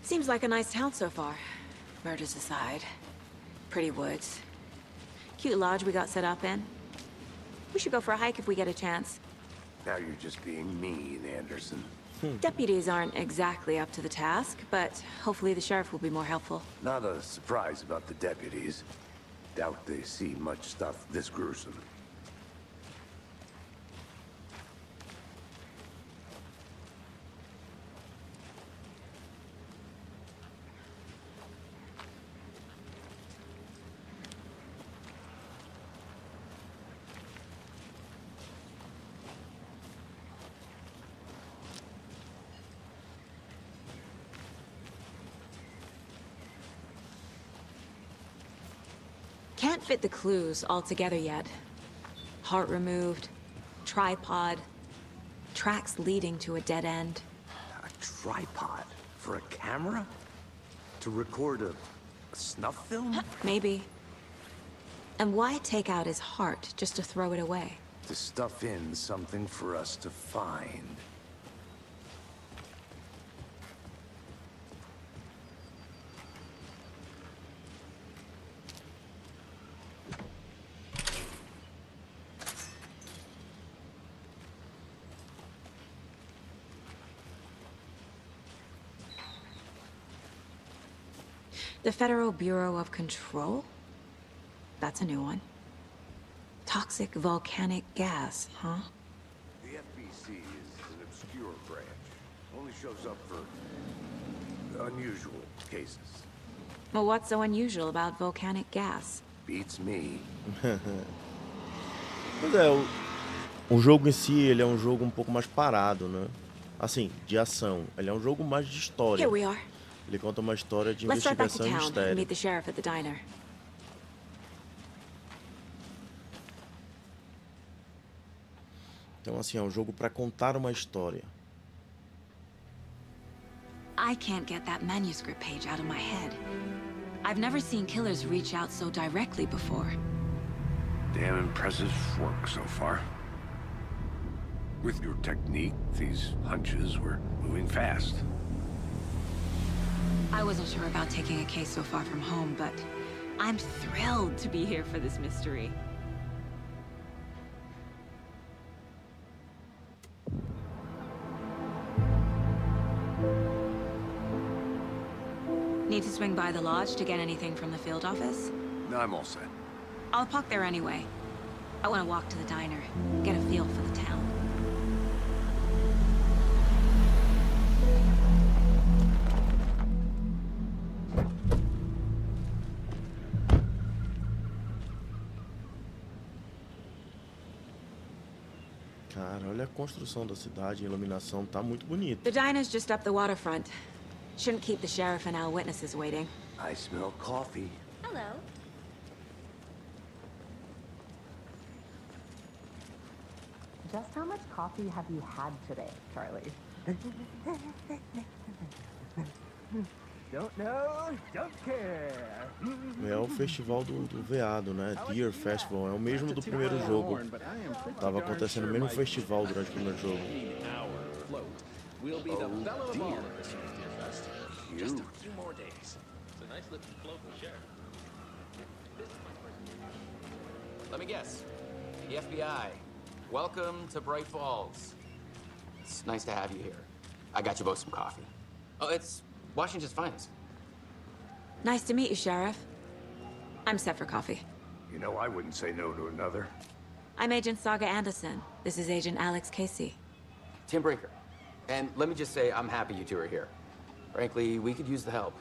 Seems like a nice town so far. Murders aside. Pretty woods. Cute lodge we got set up in. We should go for a hike if we get a chance. Now you're just being mean, Anderson. Deputies aren't exactly up to the task, but hopefully the sheriff will be more helpful. Not a surprise about the deputies. Doubt they see much stuff this gruesome. Can't fit the clues all together yet. Heart removed, tripod, tracks leading to a dead end. A tripod? For a camera? To record a snuff film? Maybe. And why take out his heart just to throw it away? To stuff in something for us to find. The Federal Bureau of Control? That's a new one. Toxic volcanic gas, huh? The FBC is an obscure branch. Only shows up for unusual cases. Well, what's so unusual about volcanic gas? Beats me. Pois é, o jogo em si, ele é um jogo um pouco mais parado, né? Assim, de ação. Ele é um jogo mais de história. Here we are. Ele conta uma história de Let's drive back to investigação e town and mistério. meet the sheriff at the diner. Então, assim, é um jogo para contar uma história. I can't get that manuscript page out of my head. I've never seen killers reach out so directly before. Damn impressive work so far. With your technique, these hunches were moving fast. I wasn't sure about taking a case so far from home, but I'm thrilled to be here for this mystery. Need to swing by the lodge to get anything from the field office? No, I'm all set. I'll park there anyway. I want to walk to the diner, get a feel for the town. Cara, olha a construção da cidade, a iluminação tá muito bonita. The diner's just up the waterfront. Shouldn't keep the sheriff and our witnesses waiting. I smell coffee. Hello. Just how much coffee have you had today, Charlie? Don't know, don't care. É o festival do veado, né? Deer Festival. É o mesmo do primeiro jogo. Tava acontecendo o mesmo festival durante o primeiro jogo. We'll be the fellow of all of this year's Deer Fest. Just a Cute. few more days. It's a nice looking float with Sheriff. Let me guess. The FBI. Welcome to Bright Falls. It's nice to have you here. I got you both some coffee. Oh, it's Washington's finest. Nice to meet you, Sheriff. I'm set for coffee. You know, I wouldn't say no to another. I'm Agent Saga Anderson. This is Agent Alex Casey. Tim Brinker. And let me just say, I'm happy you two are here. Frankly, we could use the help.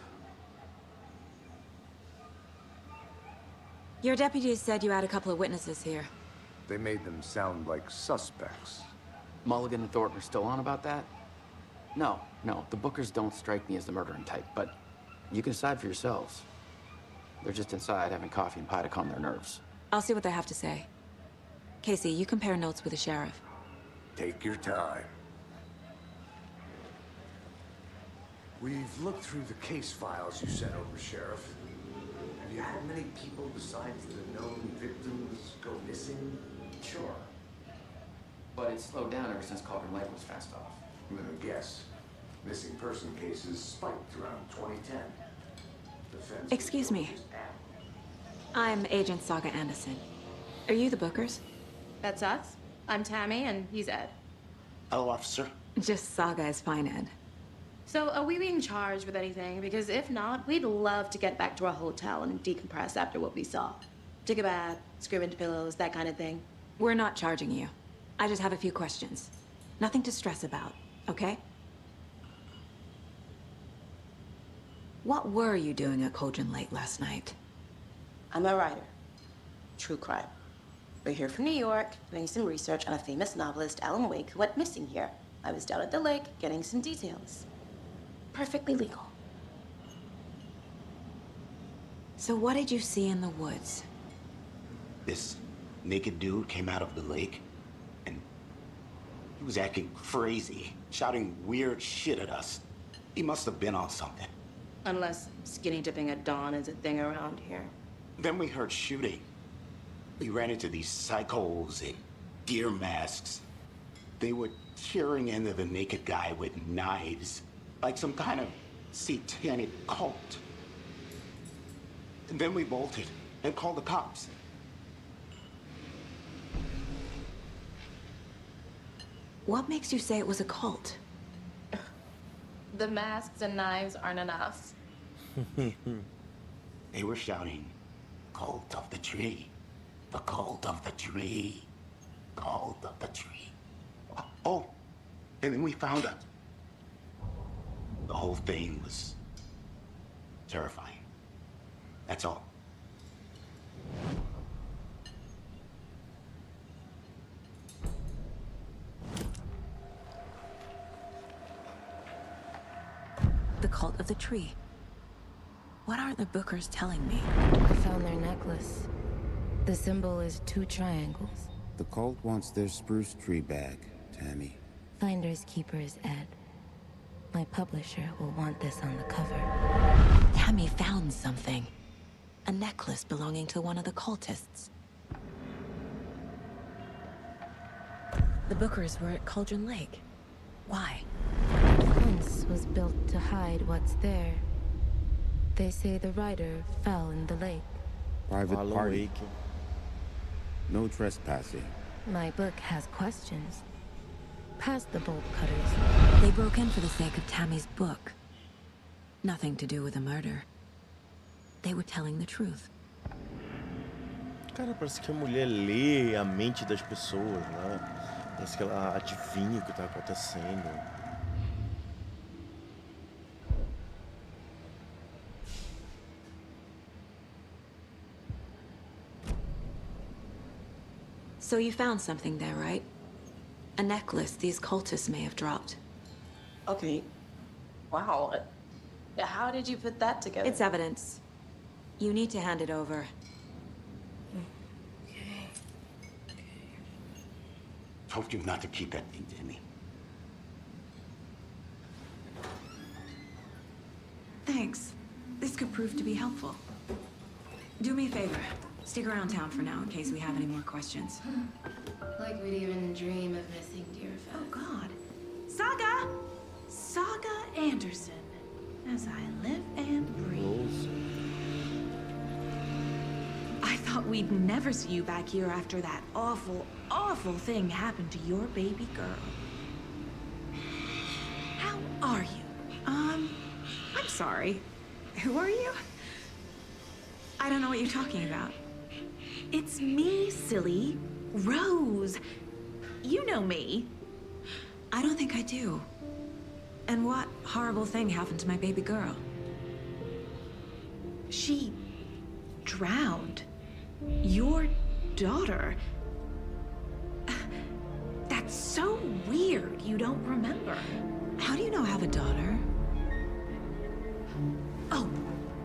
Your deputies said you had a couple of witnesses here. They made them sound like suspects. Mulligan and Thornton are still on about that? No, the Bookers don't strike me as the murdering type, but you can decide for yourselves. They're just inside having coffee and pie to calm their nerves. I'll see what they have to say. Casey, you compare notes with the sheriff. Take your time. We've looked through the case files you sent over, Sheriff. Have you had many people besides the known victims go missing? Sure. But it's slowed down ever since Calder Lake was fast off. I'm gonna guess. Missing person cases spiked around 2010. Excuse me. I'm Agent Saga Anderson. Are you the Bookers? That's us. I'm Tammy, and he's Ed. Hello, officer. Just Saga is fine, Ed. So, are we being charged with anything? Because if not, we'd love to get back to our hotel and decompress after what we saw. Take a bath, scream into pillows, that kind of thing. We're not charging you. I just have a few questions. Nothing to stress about, okay? What were you doing at Cauldron Lake last night? I'm a writer. True crime. We're here from New York, doing some research on a famous novelist, Alan Wake, who went missing here. I was down at the lake, getting some details. Perfectly legal. So what did you see in the woods? This naked dude came out of the lake, and he was acting crazy, shouting weird shit at us. He must have been on something. Unless skinny dipping at dawn is a thing around here. Then we heard shooting. We ran into these psychos in gear masks. They were tearing into the naked guy with knives, like some kind of satanic cult. And then we bolted and called the cops. What makes you say it was a cult? The masks and knives aren't enough. They were shouting, "Cult of the tree, the cult of the tree, cult of the tree." Oh, and then we found out. The whole thing was terrifying. That's all. The cult of the tree. What aren't the Bookers telling me? I found their necklace. The symbol is 2 triangles. The cult wants their spruce tree back, Tammy. Finders keepers, Ed. My publisher will want this on the cover. Tammy found something. A necklace belonging to one of the cultists. The Bookers were at Cauldron Lake. Why? The fence was built to hide what's there. They say the writer fell in the lake. Private Alan party. Wake. No trespassing. My book has questions. Past the bolt cutters. They broke in for the sake of Tammy's book. Nothing to do with a murder. They were telling the truth. Cara, parece que a mulher lê a mente das pessoas, né? Parece que ela adivinha o que tá acontecendo. So you found something there, right? A necklace these cultists may have dropped. Okay. Wow. How did you put that together? It's evidence. You need to hand it over. Told you not to keep that thing, Tammy. Thanks. This could prove to be helpful. Do me a favor. Stick around town for now in case we have any more questions. Like we'd even dream of missing dear friends. Oh, God. Saga! Saga Anderson. As I live and breathe. I thought we'd never see you back here after that awful, awful thing happened to your baby girl. How are you? I'm sorry. Who are you? I don't know what you're talking about. It's me, silly. Rose. You know me. I don't think I do. And what horrible thing happened to my baby girl? She drowned. Your daughter. That's so weird you don't remember. How do you know I have a daughter? Oh,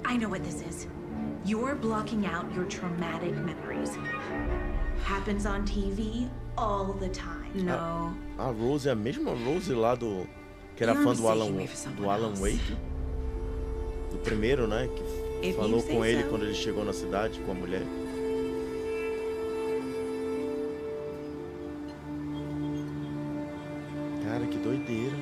I know what this is. You're blocking out your traumatic memories. Happens on TV all the time. No. A Rose é a mesma Rose lá do... Que era fã do Alan Wake? Do primeiro, né? Que falou com ele quando ele chegou na cidade, com a mulher. Cara, que doideira.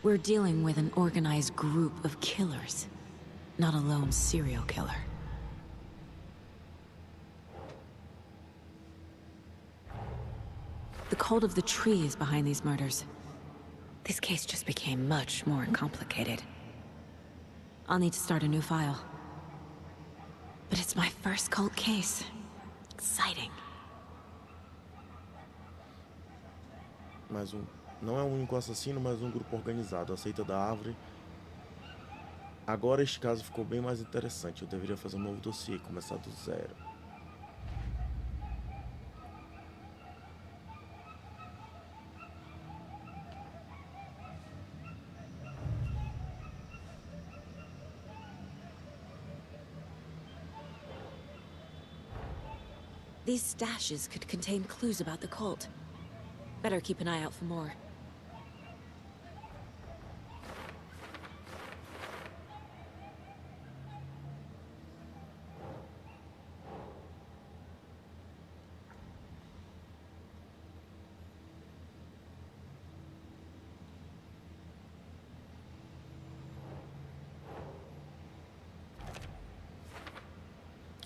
We're dealing with an organized group of killers, not a lone serial killer. The cult of the tree is behind these murders. This case just became much more complicated. I'll need to start a new file. But it's my first cult case. Exciting. Não é o único assassino, mas um grupo organizado. A seita da árvore. Agora este caso ficou bem mais interessante. Eu deveria fazer um novo dossiê, começar do zero. These stashes could contain clues about the cult. Better keep an eye out for more.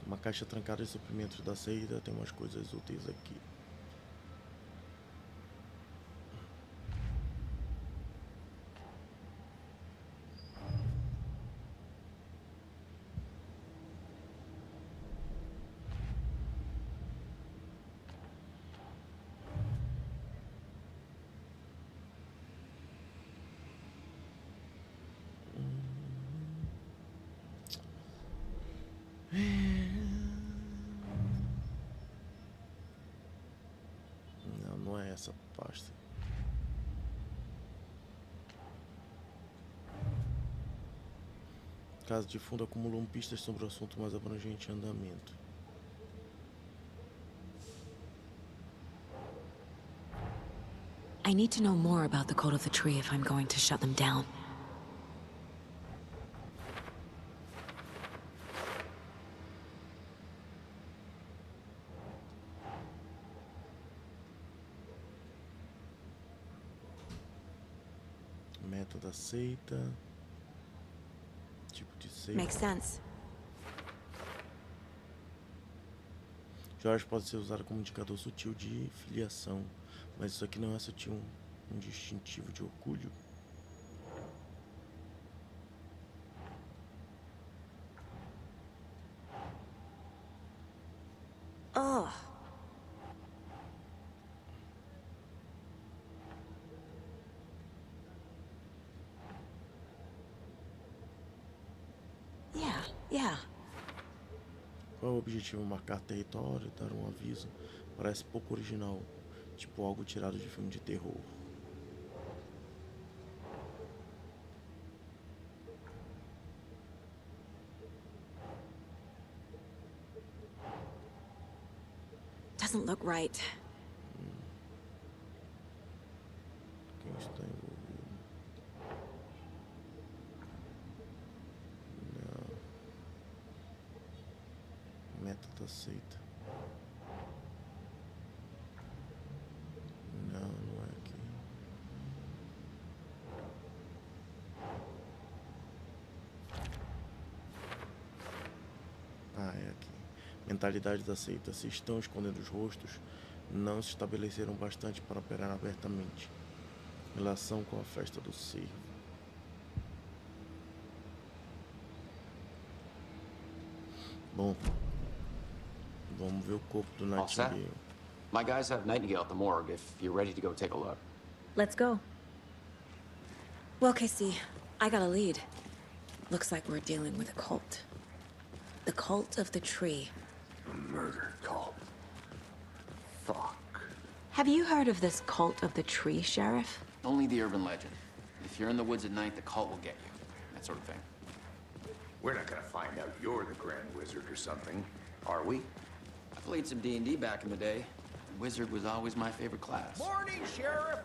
Uma caixa trancada de suprimentos da seita. Tem umas coisas úteis aqui. Não é essa pasta. Casa de fundo acumulam pistas sobre o assunto mais abrangente em andamento. I need to know more about the code of the tree if I'm going to shut them down. Meta da seita. Tipo de seita. Makes sense. Jorge pode ser usado como indicador sutil de filiação, mas isso aqui não é sutil, um distintivo de orgulho. Oh. Yeah. Qual é o objetivo? Marcar território, dar um aviso. Parece pouco original, tipo algo tirado de filme de terror. Doesn't look right. Quem está envolvido? Meta da seita. Não é aqui. É aqui. Mentalidade da seita. Se estão escondendo os rostos, não se estabeleceram bastante para operar abertamente. Relação com a festa do cervo. Bom. Vamos ver o corpo do Nightingale. My guys have Nightingale at the morgue if you're ready to go take a look. Let's go. Well, Casey, I got a lead. Looks like we're dealing with a cult. The cult of the tree. A murder cult. Fuck. Have you heard of this cult of the tree, Sheriff? Only the urban legend. If you're in the woods at night, the cult will get you. That sort of thing. We're not gonna find out you're the Grand Wizard or something, are we? I played some D&D back in the day. Wizard was always my favorite class. Morning, Sheriff!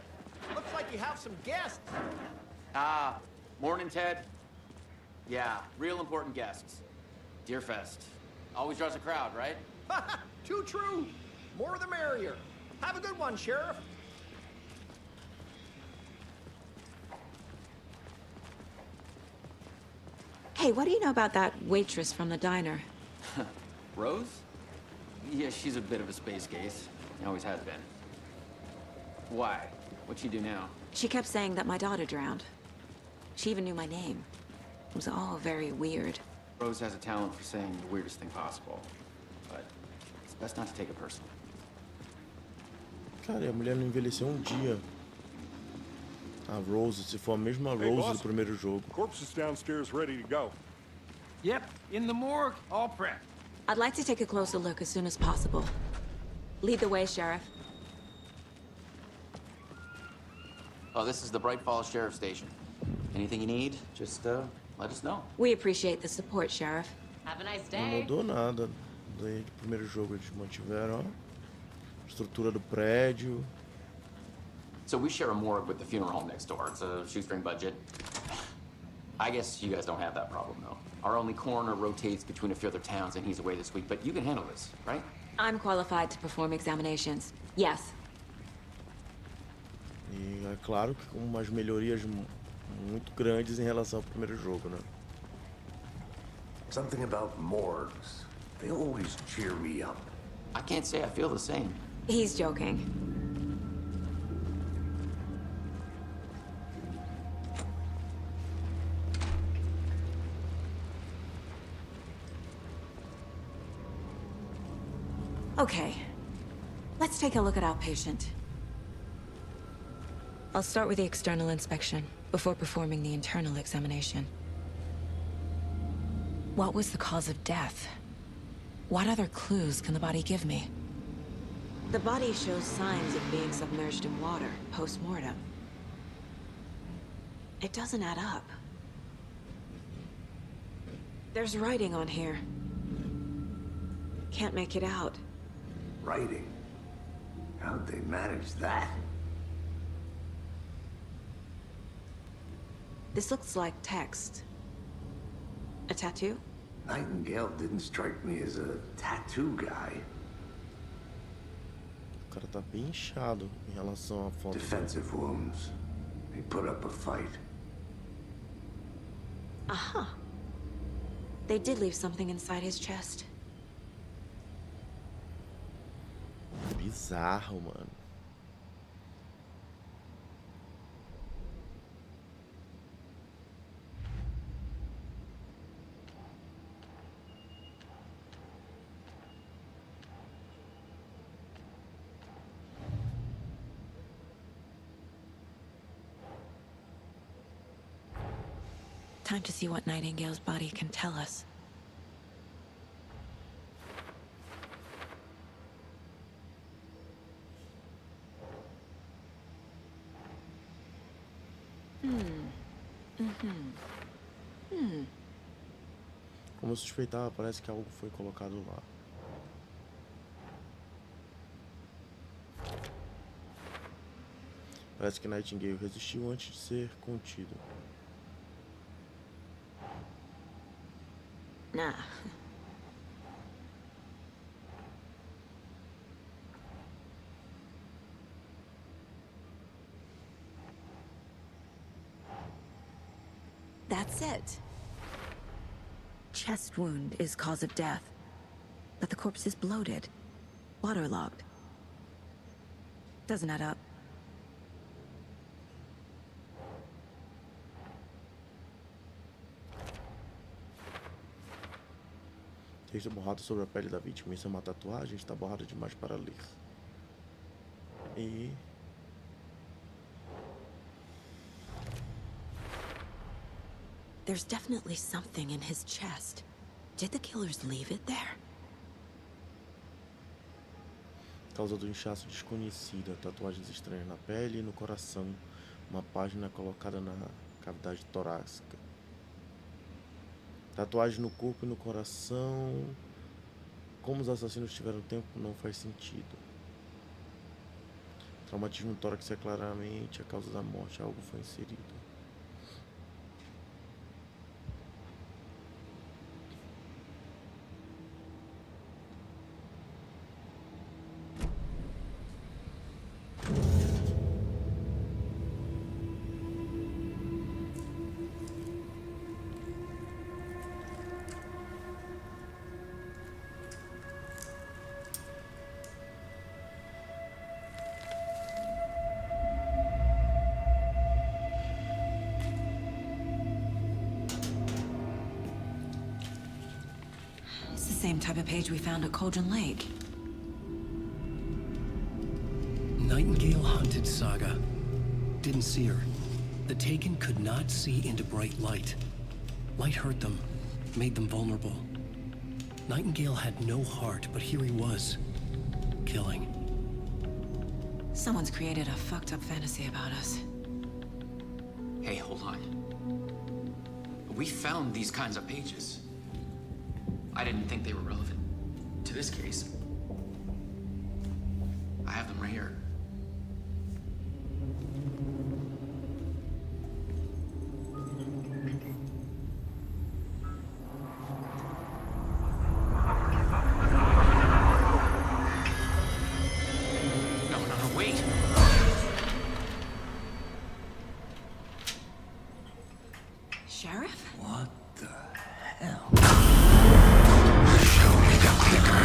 Looks like you have some guests. Morning, Ted. Yeah, real important guests. Deerfest. Always draws a crowd, right? Too true. More the merrier. Have a good one, Sheriff. Hey, what do you know about that waitress from the diner? Rose? Yeah, she's a bit of a space case. Always has been. Why? What'd she do now? She kept saying that my daughter drowned. She even knew my name. It was all very weird. Rose has a talent for saying the weirdest thing possible. But it's best not to take it personally. Cara, a mulher não envelheceu um dia. A Rose, se for a mesma Hey, Rose boss. do primeiro jogo. Corpse is downstairs ready to go. Yep, in the morgue, all prepped. I'd like to take a closer look as soon as possible. Lead the way, Sheriff. Oh, this is the Bright Falls Sheriff Station. Anything you need, just let us know. We appreciate the support, Sheriff. Have a nice Não day. mudou nada. Daí do primeiro jogo eles mantiveram, ó. Estrutura do prédio. So we share a morgue with the funeral home next door. It's a shoestring budget. I guess you guys don't have that problem, though. Our only coroner rotates between a few other towns, and he's away this week. But you can handle this, right? I'm qualified to perform examinations. Yes. E é claro que com umas melhorias muito grandes em relação ao primeiro jogo, né? Something about morgues. They always cheer me up. I can't say I feel the same. He's joking. Okay. Let's take a look at our patient. I'll start with the external inspection before performing the internal examination. What was the cause of death? What other clues can the body give me? The body shows signs of being submerged in water post-mortem. It doesn't add up. There's writing on here. Can't make it out. Writing? How'd they manage that? This looks like text. A tattoo? Nightingale didn't strike me as a tattoo guy. O cara tá bem inchado em relação à foto. Defensive wounds. He put up a fight. Uh-huh. They did leave something inside his chest. Bizarro, mano. Time to see what Nightingale's body can tell us. Como eu suspeitava, parece que algo foi colocado lá. Parece que Nightingale resistiu antes de ser contido. Nah. That's it. Chest wound is cause of death, but the corpse is bloated, waterlogged. Doesn't add up. Texto borrado sobre a pele da vítima. Isso é uma tatuagem? Está borrado demais para ler. E... There's definitely something in his chest. Did the killers leave it there? Causa do inchaço desconhecida. Tatuagens estranhas na pele e no coração. Uma página colocada na cavidade torácica. Tatuagem no corpo e no coração. Como os assassinos tiveram tempo não faz sentido. Traumatismo no tórax é claramente a causa da morte. Algo foi inserido. same type of page we found at Cauldron Lake. Nightingale hunted Saga. Didn't see her. The Taken could not see into bright light. Light hurt them, made them vulnerable. Nightingale had no heart, but here he was, killing. Someone's created a fucked up fantasy about us. Hey, hold on. We found these kinds of pages. I didn't think they were relevant to this case. I have them right here. No, wait. Sheriff? What the hell? Show me the clicker.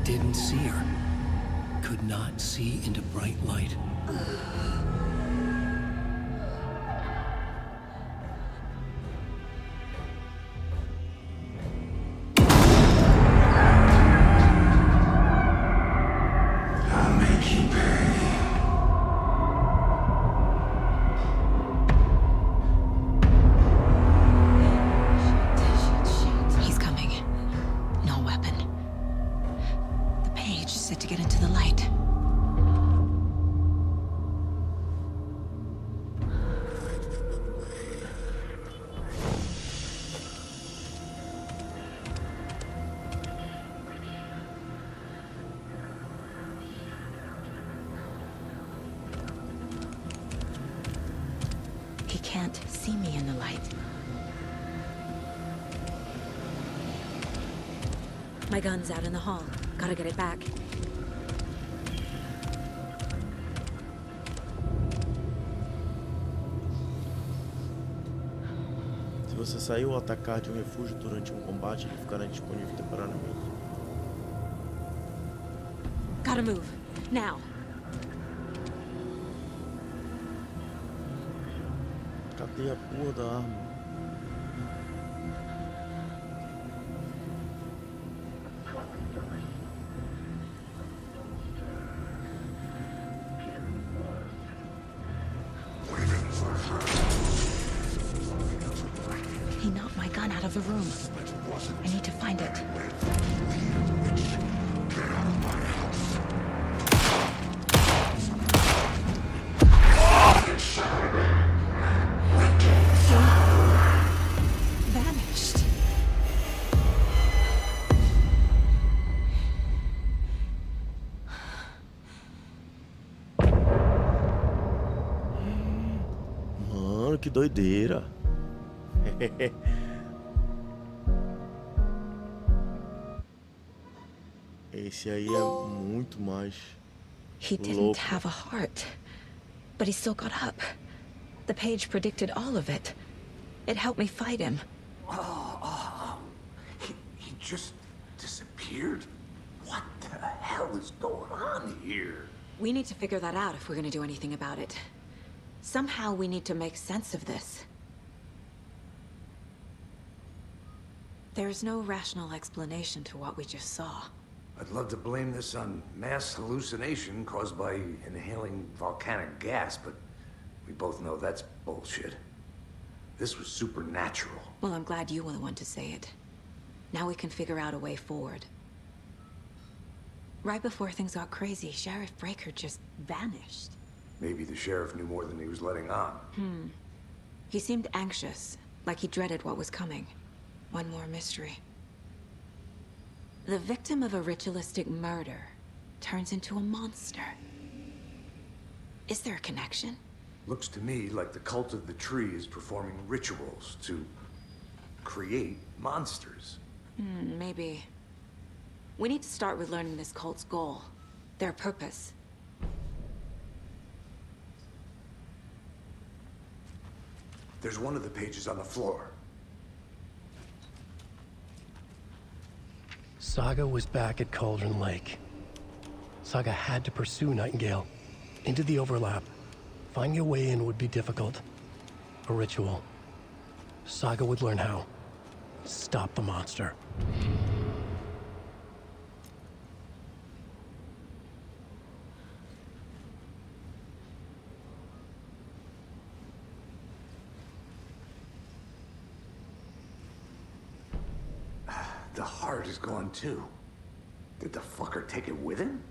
Didn't see her. Could not see into bright light. I'll make you pay. He's coming. No weapon. The page set to get into the light. He can't see me in the light. My gun's out in the hall. Gotta get it back. Se você sair ou atacar de um refúgio durante um combate, ele ficará disponível temporariamente. Gotta move. Now. Cadê a porra da arma? He knocked my gun out of the room. I need to find it. Vanished. Mano, que doideira. Esse aí é muito mais He didn't louco. have a heart, but he still got up. The page predicted all of it. It helped me fight him. He just disappeared? What the hell is going on here? We need to figure that out if we're gonna do anything about it. Somehow we need to make sense of this. There's no rational explanation to what we just saw. I'd love to blame this on mass hallucination caused by inhaling volcanic gas, but we both know that's bullshit. This was supernatural. Well, I'm glad you were the one to say it. Now we can figure out a way forward. Right before things got crazy, Sheriff Breaker just vanished. Maybe the sheriff knew more than he was letting on. He seemed anxious, like he dreaded what was coming. One more mystery. The victim of a ritualistic murder turns into a monster. Is there a connection? Looks to me like the cult of the tree is performing rituals to create monsters. Maybe. We need to start with learning this cult's goal. Their purpose. There's one of the pages on the floor. Saga was back at Cauldron Lake. Saga had to pursue Nightingale. Into the overlap. Finding a way in would be difficult. A ritual. Saga would learn how. Stop the monster. The heart is gone too. Did the fucker take it with him?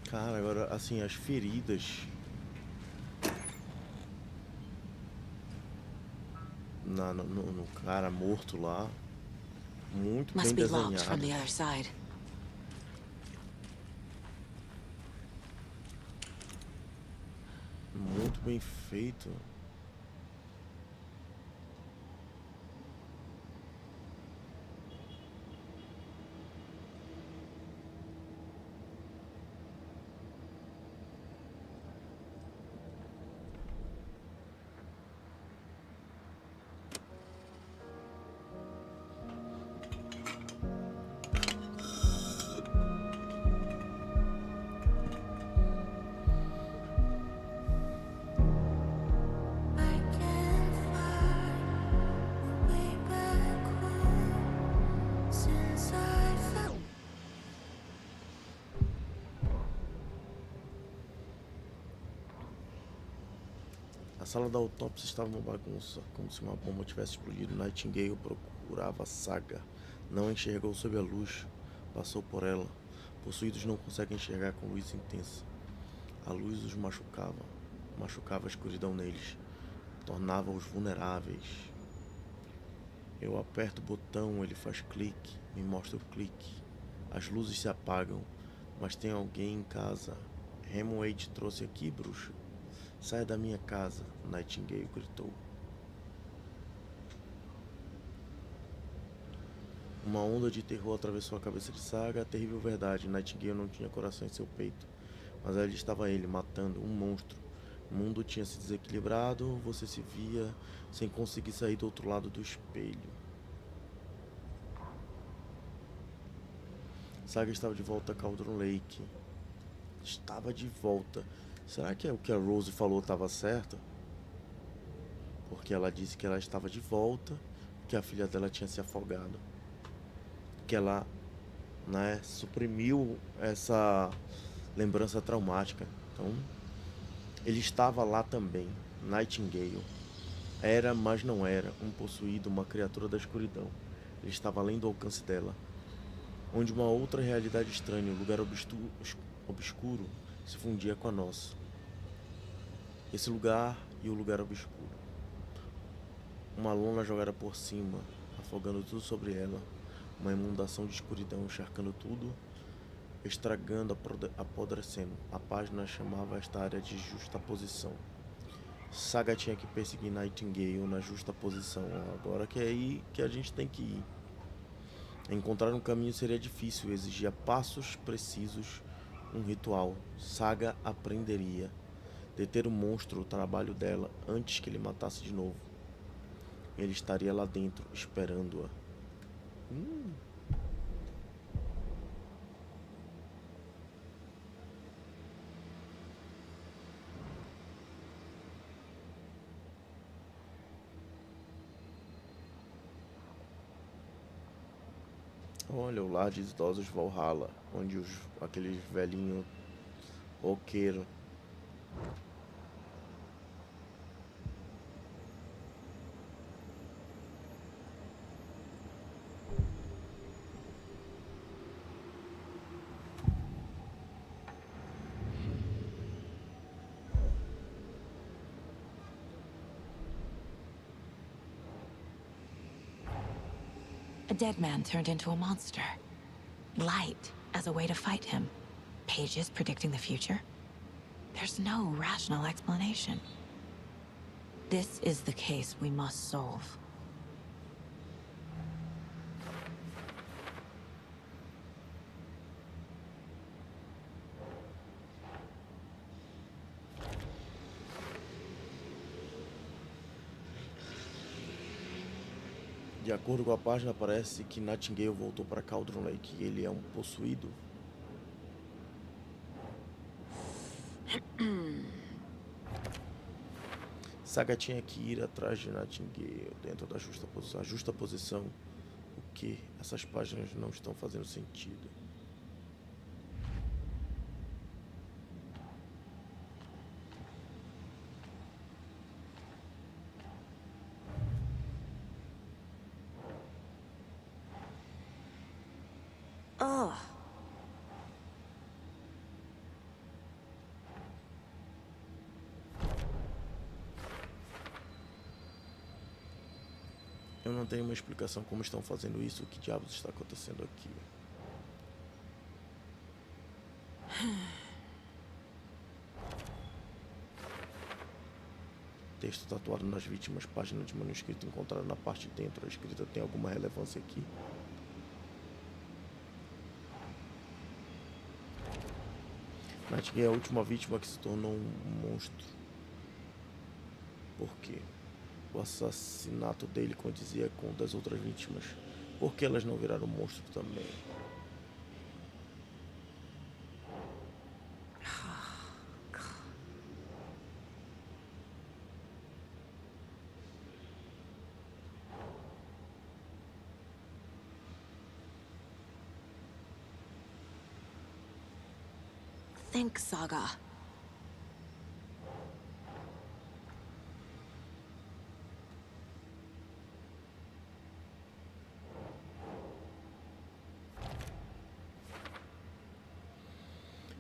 Cara, agora, assim, as feridas no cara morto lá, muito bem Must be locked from desenhado. the other side. Muito bem feito. A sala da autópsia estava uma bagunça, como se uma bomba tivesse explodido. Nightingale procurava Saga. Não a enxergou sob a luz. Passou por ela. Possuídos não conseguem enxergar com luz intensa. A luz os machucava. Machucava a escuridão neles. Tornava-os vulneráveis. Eu aperto o botão, ele faz clique. Me mostra o clique. As luzes se apagam. Mas tem alguém em casa. Hemingway te trouxe aqui, bruxo? Saia da minha casa, Nightingale gritou. Uma onda de terror atravessou a cabeça de Saga. A terrível verdade, Nightingale não tinha coração em seu peito. Mas ali estava ele, matando um monstro. O mundo tinha se desequilibrado, você se via sem conseguir sair do outro lado do espelho. Saga estava de volta a Cauldron Lake. Estava de volta. Será que o que a Rose falou estava certo? Porque ela disse que ela estava de volta, que a filha dela tinha se afogado. Que ela, né, suprimiu essa lembrança traumática. Então, ele estava lá também, Nightingale. Era, mas não era, um possuído, uma criatura da escuridão. Ele estava além do alcance dela. Onde uma outra realidade estranha, um lugar obscuro, se fundia com a nossa. Esse lugar e o lugar obscuro. Uma lona jogada por cima, afogando tudo sobre ela. Uma inundação de escuridão encharcando tudo, estragando, apodrecendo. A página chamava esta área de justaposição. Saga tinha que perseguir Nightingale na justaposição. Agora que é aí que a gente tem que ir. Encontrar um caminho seria difícil, exigia passos precisos. Um ritual. Saga aprenderia. Deter o monstro, o trabalho dela, antes que ele matasse de novo. Ele estaria lá dentro, esperando-a. Olha, o lar de idosos Valhalla, onde aqueles velhinhos roqueiro. A dead man turned into a monster. Light as a way to fight him. Pages predicting the future. There's no rational explanation. This is the case we must solve. De acordo com a página, parece que Nightingale voltou para Cauldron Lake e ele é um possuído. Saga tinha que ir atrás de Nightingale dentro da justa posição. A justa posição? O que? Essas páginas não estão fazendo sentido. Eu não tenho uma explicação como estão fazendo isso. O que diabos está acontecendo aqui? Texto tatuado nas vítimas. Página de manuscrito encontrada na parte de dentro. A escrita tem alguma relevância aqui? Nightingale é a última vítima que se tornou um monstro. Por quê? O assassinato dele condizia com o das outras vítimas. Por que elas não viraram monstro também? Think, Saga.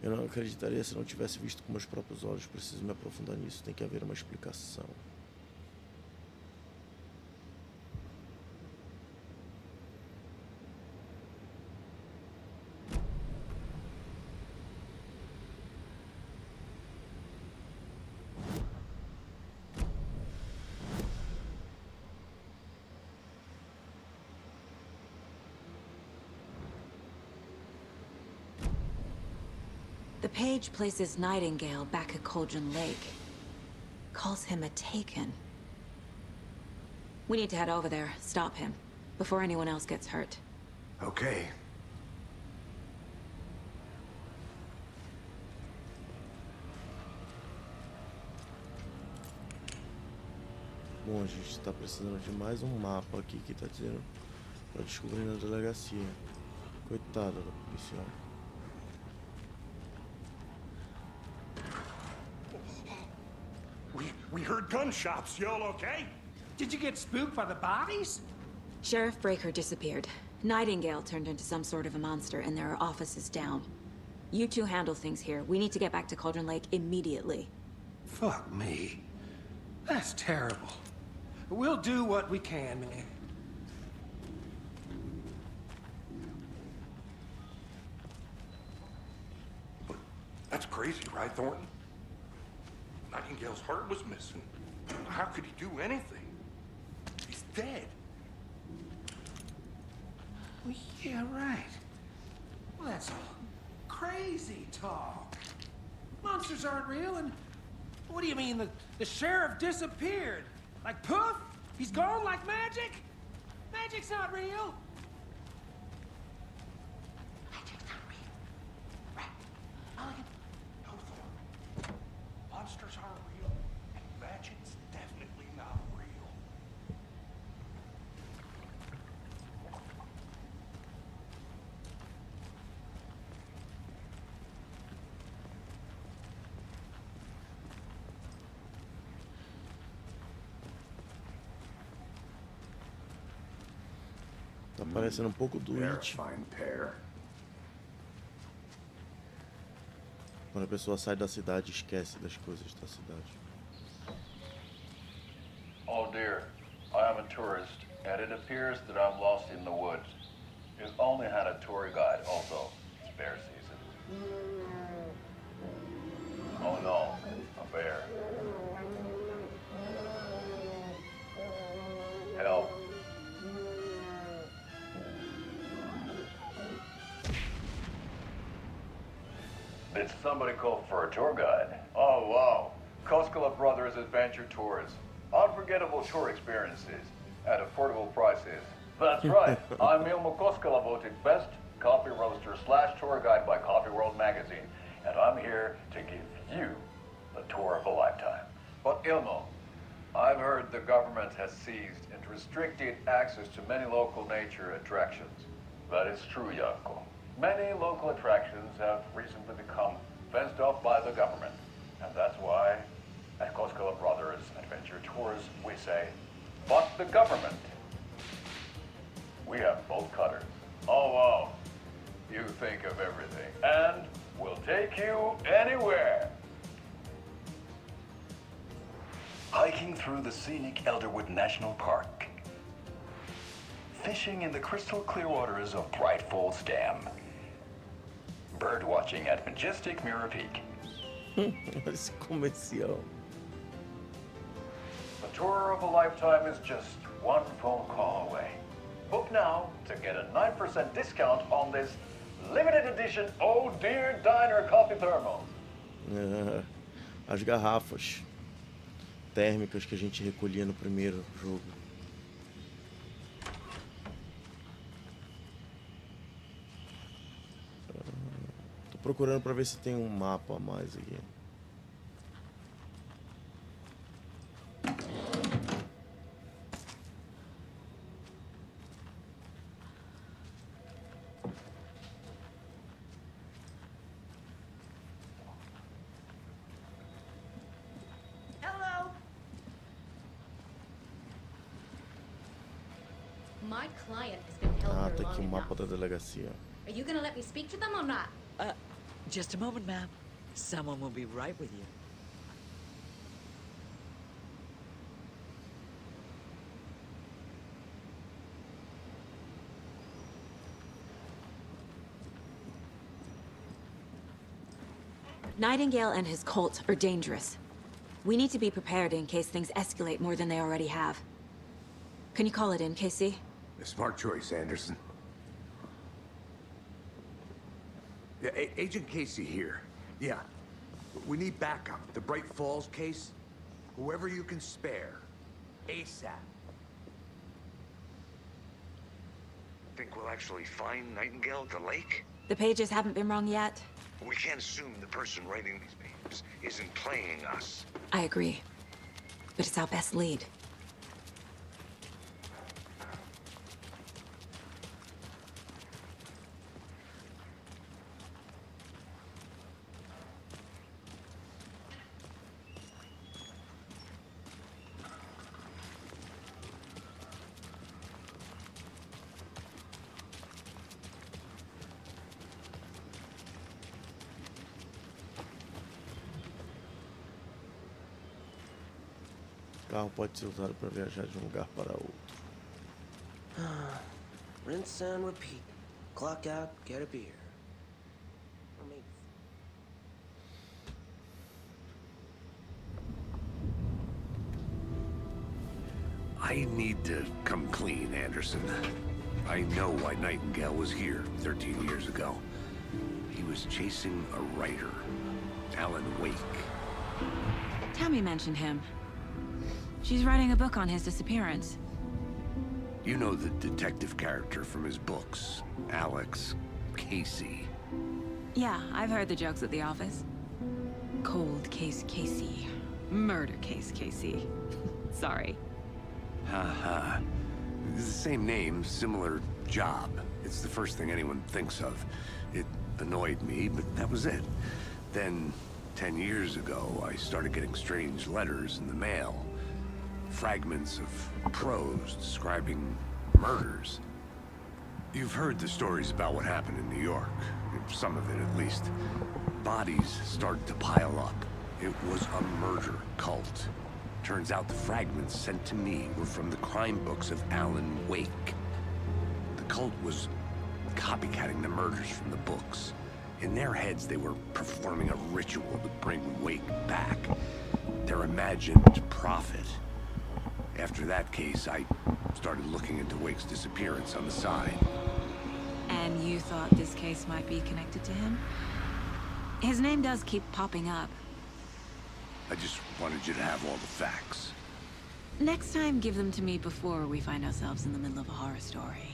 Eu não acreditaria se não tivesse visto com meus próprios olhos. Preciso me aprofundar nisso. Tem que haver uma explicação. The page places Nightingale back at Cauldron Lake. Calls him a Taken. We need to head over there, stop him, before anyone else gets hurt. Okay. Bom, a gente está precisando de mais um mapa aqui que está dizendo para descobrir na delegacia. Coitada da policial. We heard gunshots. Y'all okay? Did you get spooked by the bodies? Sheriff Breaker disappeared. Nightingale turned into some sort of a monster, and there are offices down. You two handle things here. We need to get back to Cauldron Lake immediately. Fuck me. That's terrible. We'll do what we can, man. But that's crazy, right, Thornton? Nightingale's heart was missing. How could he do anything? He's dead. Well, yeah, right. Well, that's all crazy talk. Monsters aren't real, and what do you mean the sheriff disappeared? Like poof? He's gone like magic? Magic's not real. Magic's not real. Right. Mulligan. No, Thornton. Monsters aren't real, and magic's definitely not real. Tá parecendo um pouco do It. Quando a pessoa sai da cidade, esquece das coisas da cidade. Oh dear, I am a tourist. and it appears that I'm lost in the woods. You've only had a tour guide, also. It's bear season. Oh no, a bear. Help. Did somebody call for a tour guide? Oh wow. Koskela Brothers Adventure Tours. Unforgettable tour experiences at affordable prices. That's right. I'm Ilmo Koskela, voted best coffee roaster / tour guide by Coffee World magazine, and I'm here to give you the tour of a lifetime. But Ilmo, I've heard the government has seized and restricted access to many local nature attractions. That is true, Janko. Many local attractions have recently become fenced off by the government, and that's why at Koskela Brothers Adventure Tours we say, fuck the government. We have bolt cutters. Oh wow, you think of everything, and we'll take you anywhere. Hiking through the scenic Elderwood National Park. Fishing in the crystal clear waters of Bright Falls Dam. Bird watching at majestic Mirror Peak. Esse comercial. The tour of a lifetime is just one phone call away. Book now to get a 9% discount on this limited edition Oh Dear Diner coffee thermos. As garrafas térmicas que a gente recolhia no primeiro jogo. Tô procurando para ver se tem um mapa a mais aqui. My client has been held here Tá aqui long o mapa enough. da delegacia. Are you gonna let me speak to them or not? Just a moment, ma'am. Someone will be right with you. Nightingale and his cult are dangerous. We need to be prepared in case things escalate more than they already have. Can you call it in, Casey? A smart choice, Anderson. Yeah, Agent Casey here. Yeah. We need backup. The Bright Falls case. Whoever you can spare. ASAP. Think we'll actually find Nightingale at the lake? The pages haven't been wrong yet. We can't assume the person writing these papers isn't playing us. I agree. But it's our best lead. O carro pode ser usado para viajar de um lugar para outro. Rinse and repeat. Clock out, get a beer. I mean, I need to come clean, Anderson. I know why Nightingale was here 13 years ago. He was chasing a writer, Alan Wake. Tammy mentioned him. She's writing a book on his disappearance. You know the detective character from his books, Alex Casey. Yeah, I've heard the jokes at the office. Cold case Casey. Murder case Casey. Sorry. Haha. It's the same name, similar job. It's the first thing anyone thinks of. It annoyed me, but that was it. Then, 10 years ago, I started getting strange letters in the mail. Fragments of prose describing murders. You've heard the stories about what happened in New York. Some of it, at least. Bodies started to pile up. It was a murder cult. Turns out the fragments sent to me were from the crime books of Alan Wake. The cult was copycatting the murders from the books. In their heads, they were performing a ritual to bring Wake back. Their imagined prophet. After that case, I started looking into Wake's disappearance on the side. And you thought this case might be connected to him? His name does keep popping up. I just wanted you to have all the facts. Next time, give them to me before we find ourselves in the middle of a horror story.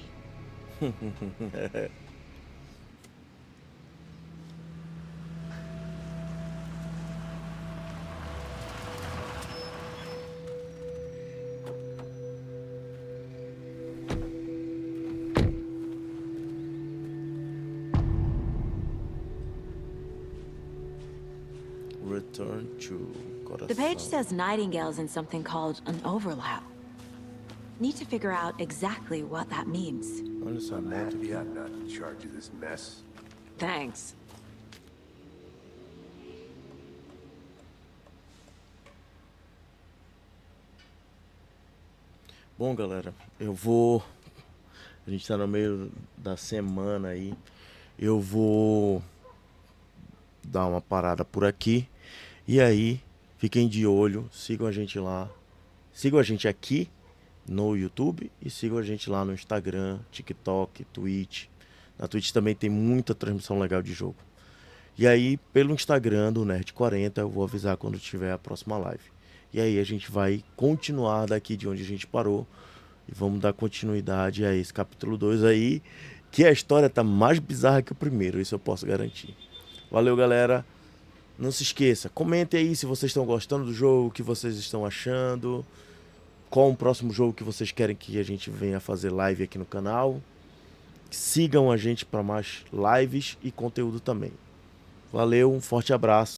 Return to Coração. The page says Nightingale's in something called an overlap. Need to figure out exactly what that means. I'm happy I'm not in charge of this mess. Thanks. Bom, galera, a gente tá no meio da semana aí. Eu vou dar uma parada por aqui. E aí, fiquem de olho, sigam a gente lá. Sigam a gente aqui no YouTube e sigam a gente lá no Instagram, TikTok, Twitch. Na Twitch também tem muita transmissão legal de jogo. E aí, pelo Instagram do Nerd40, eu vou avisar quando tiver a próxima live. E aí a gente vai continuar daqui de onde a gente parou. E vamos dar continuidade a esse capítulo 2 aí, que a história tá mais bizarra que o primeiro, isso eu posso garantir. Valeu, galera. Não se esqueça, comentem aí se vocês estão gostando do jogo, o que vocês estão achando. Qual o próximo jogo que vocês querem que a gente venha fazer live aqui no canal. Sigam a gente para mais lives e conteúdo também. Valeu, um forte abraço.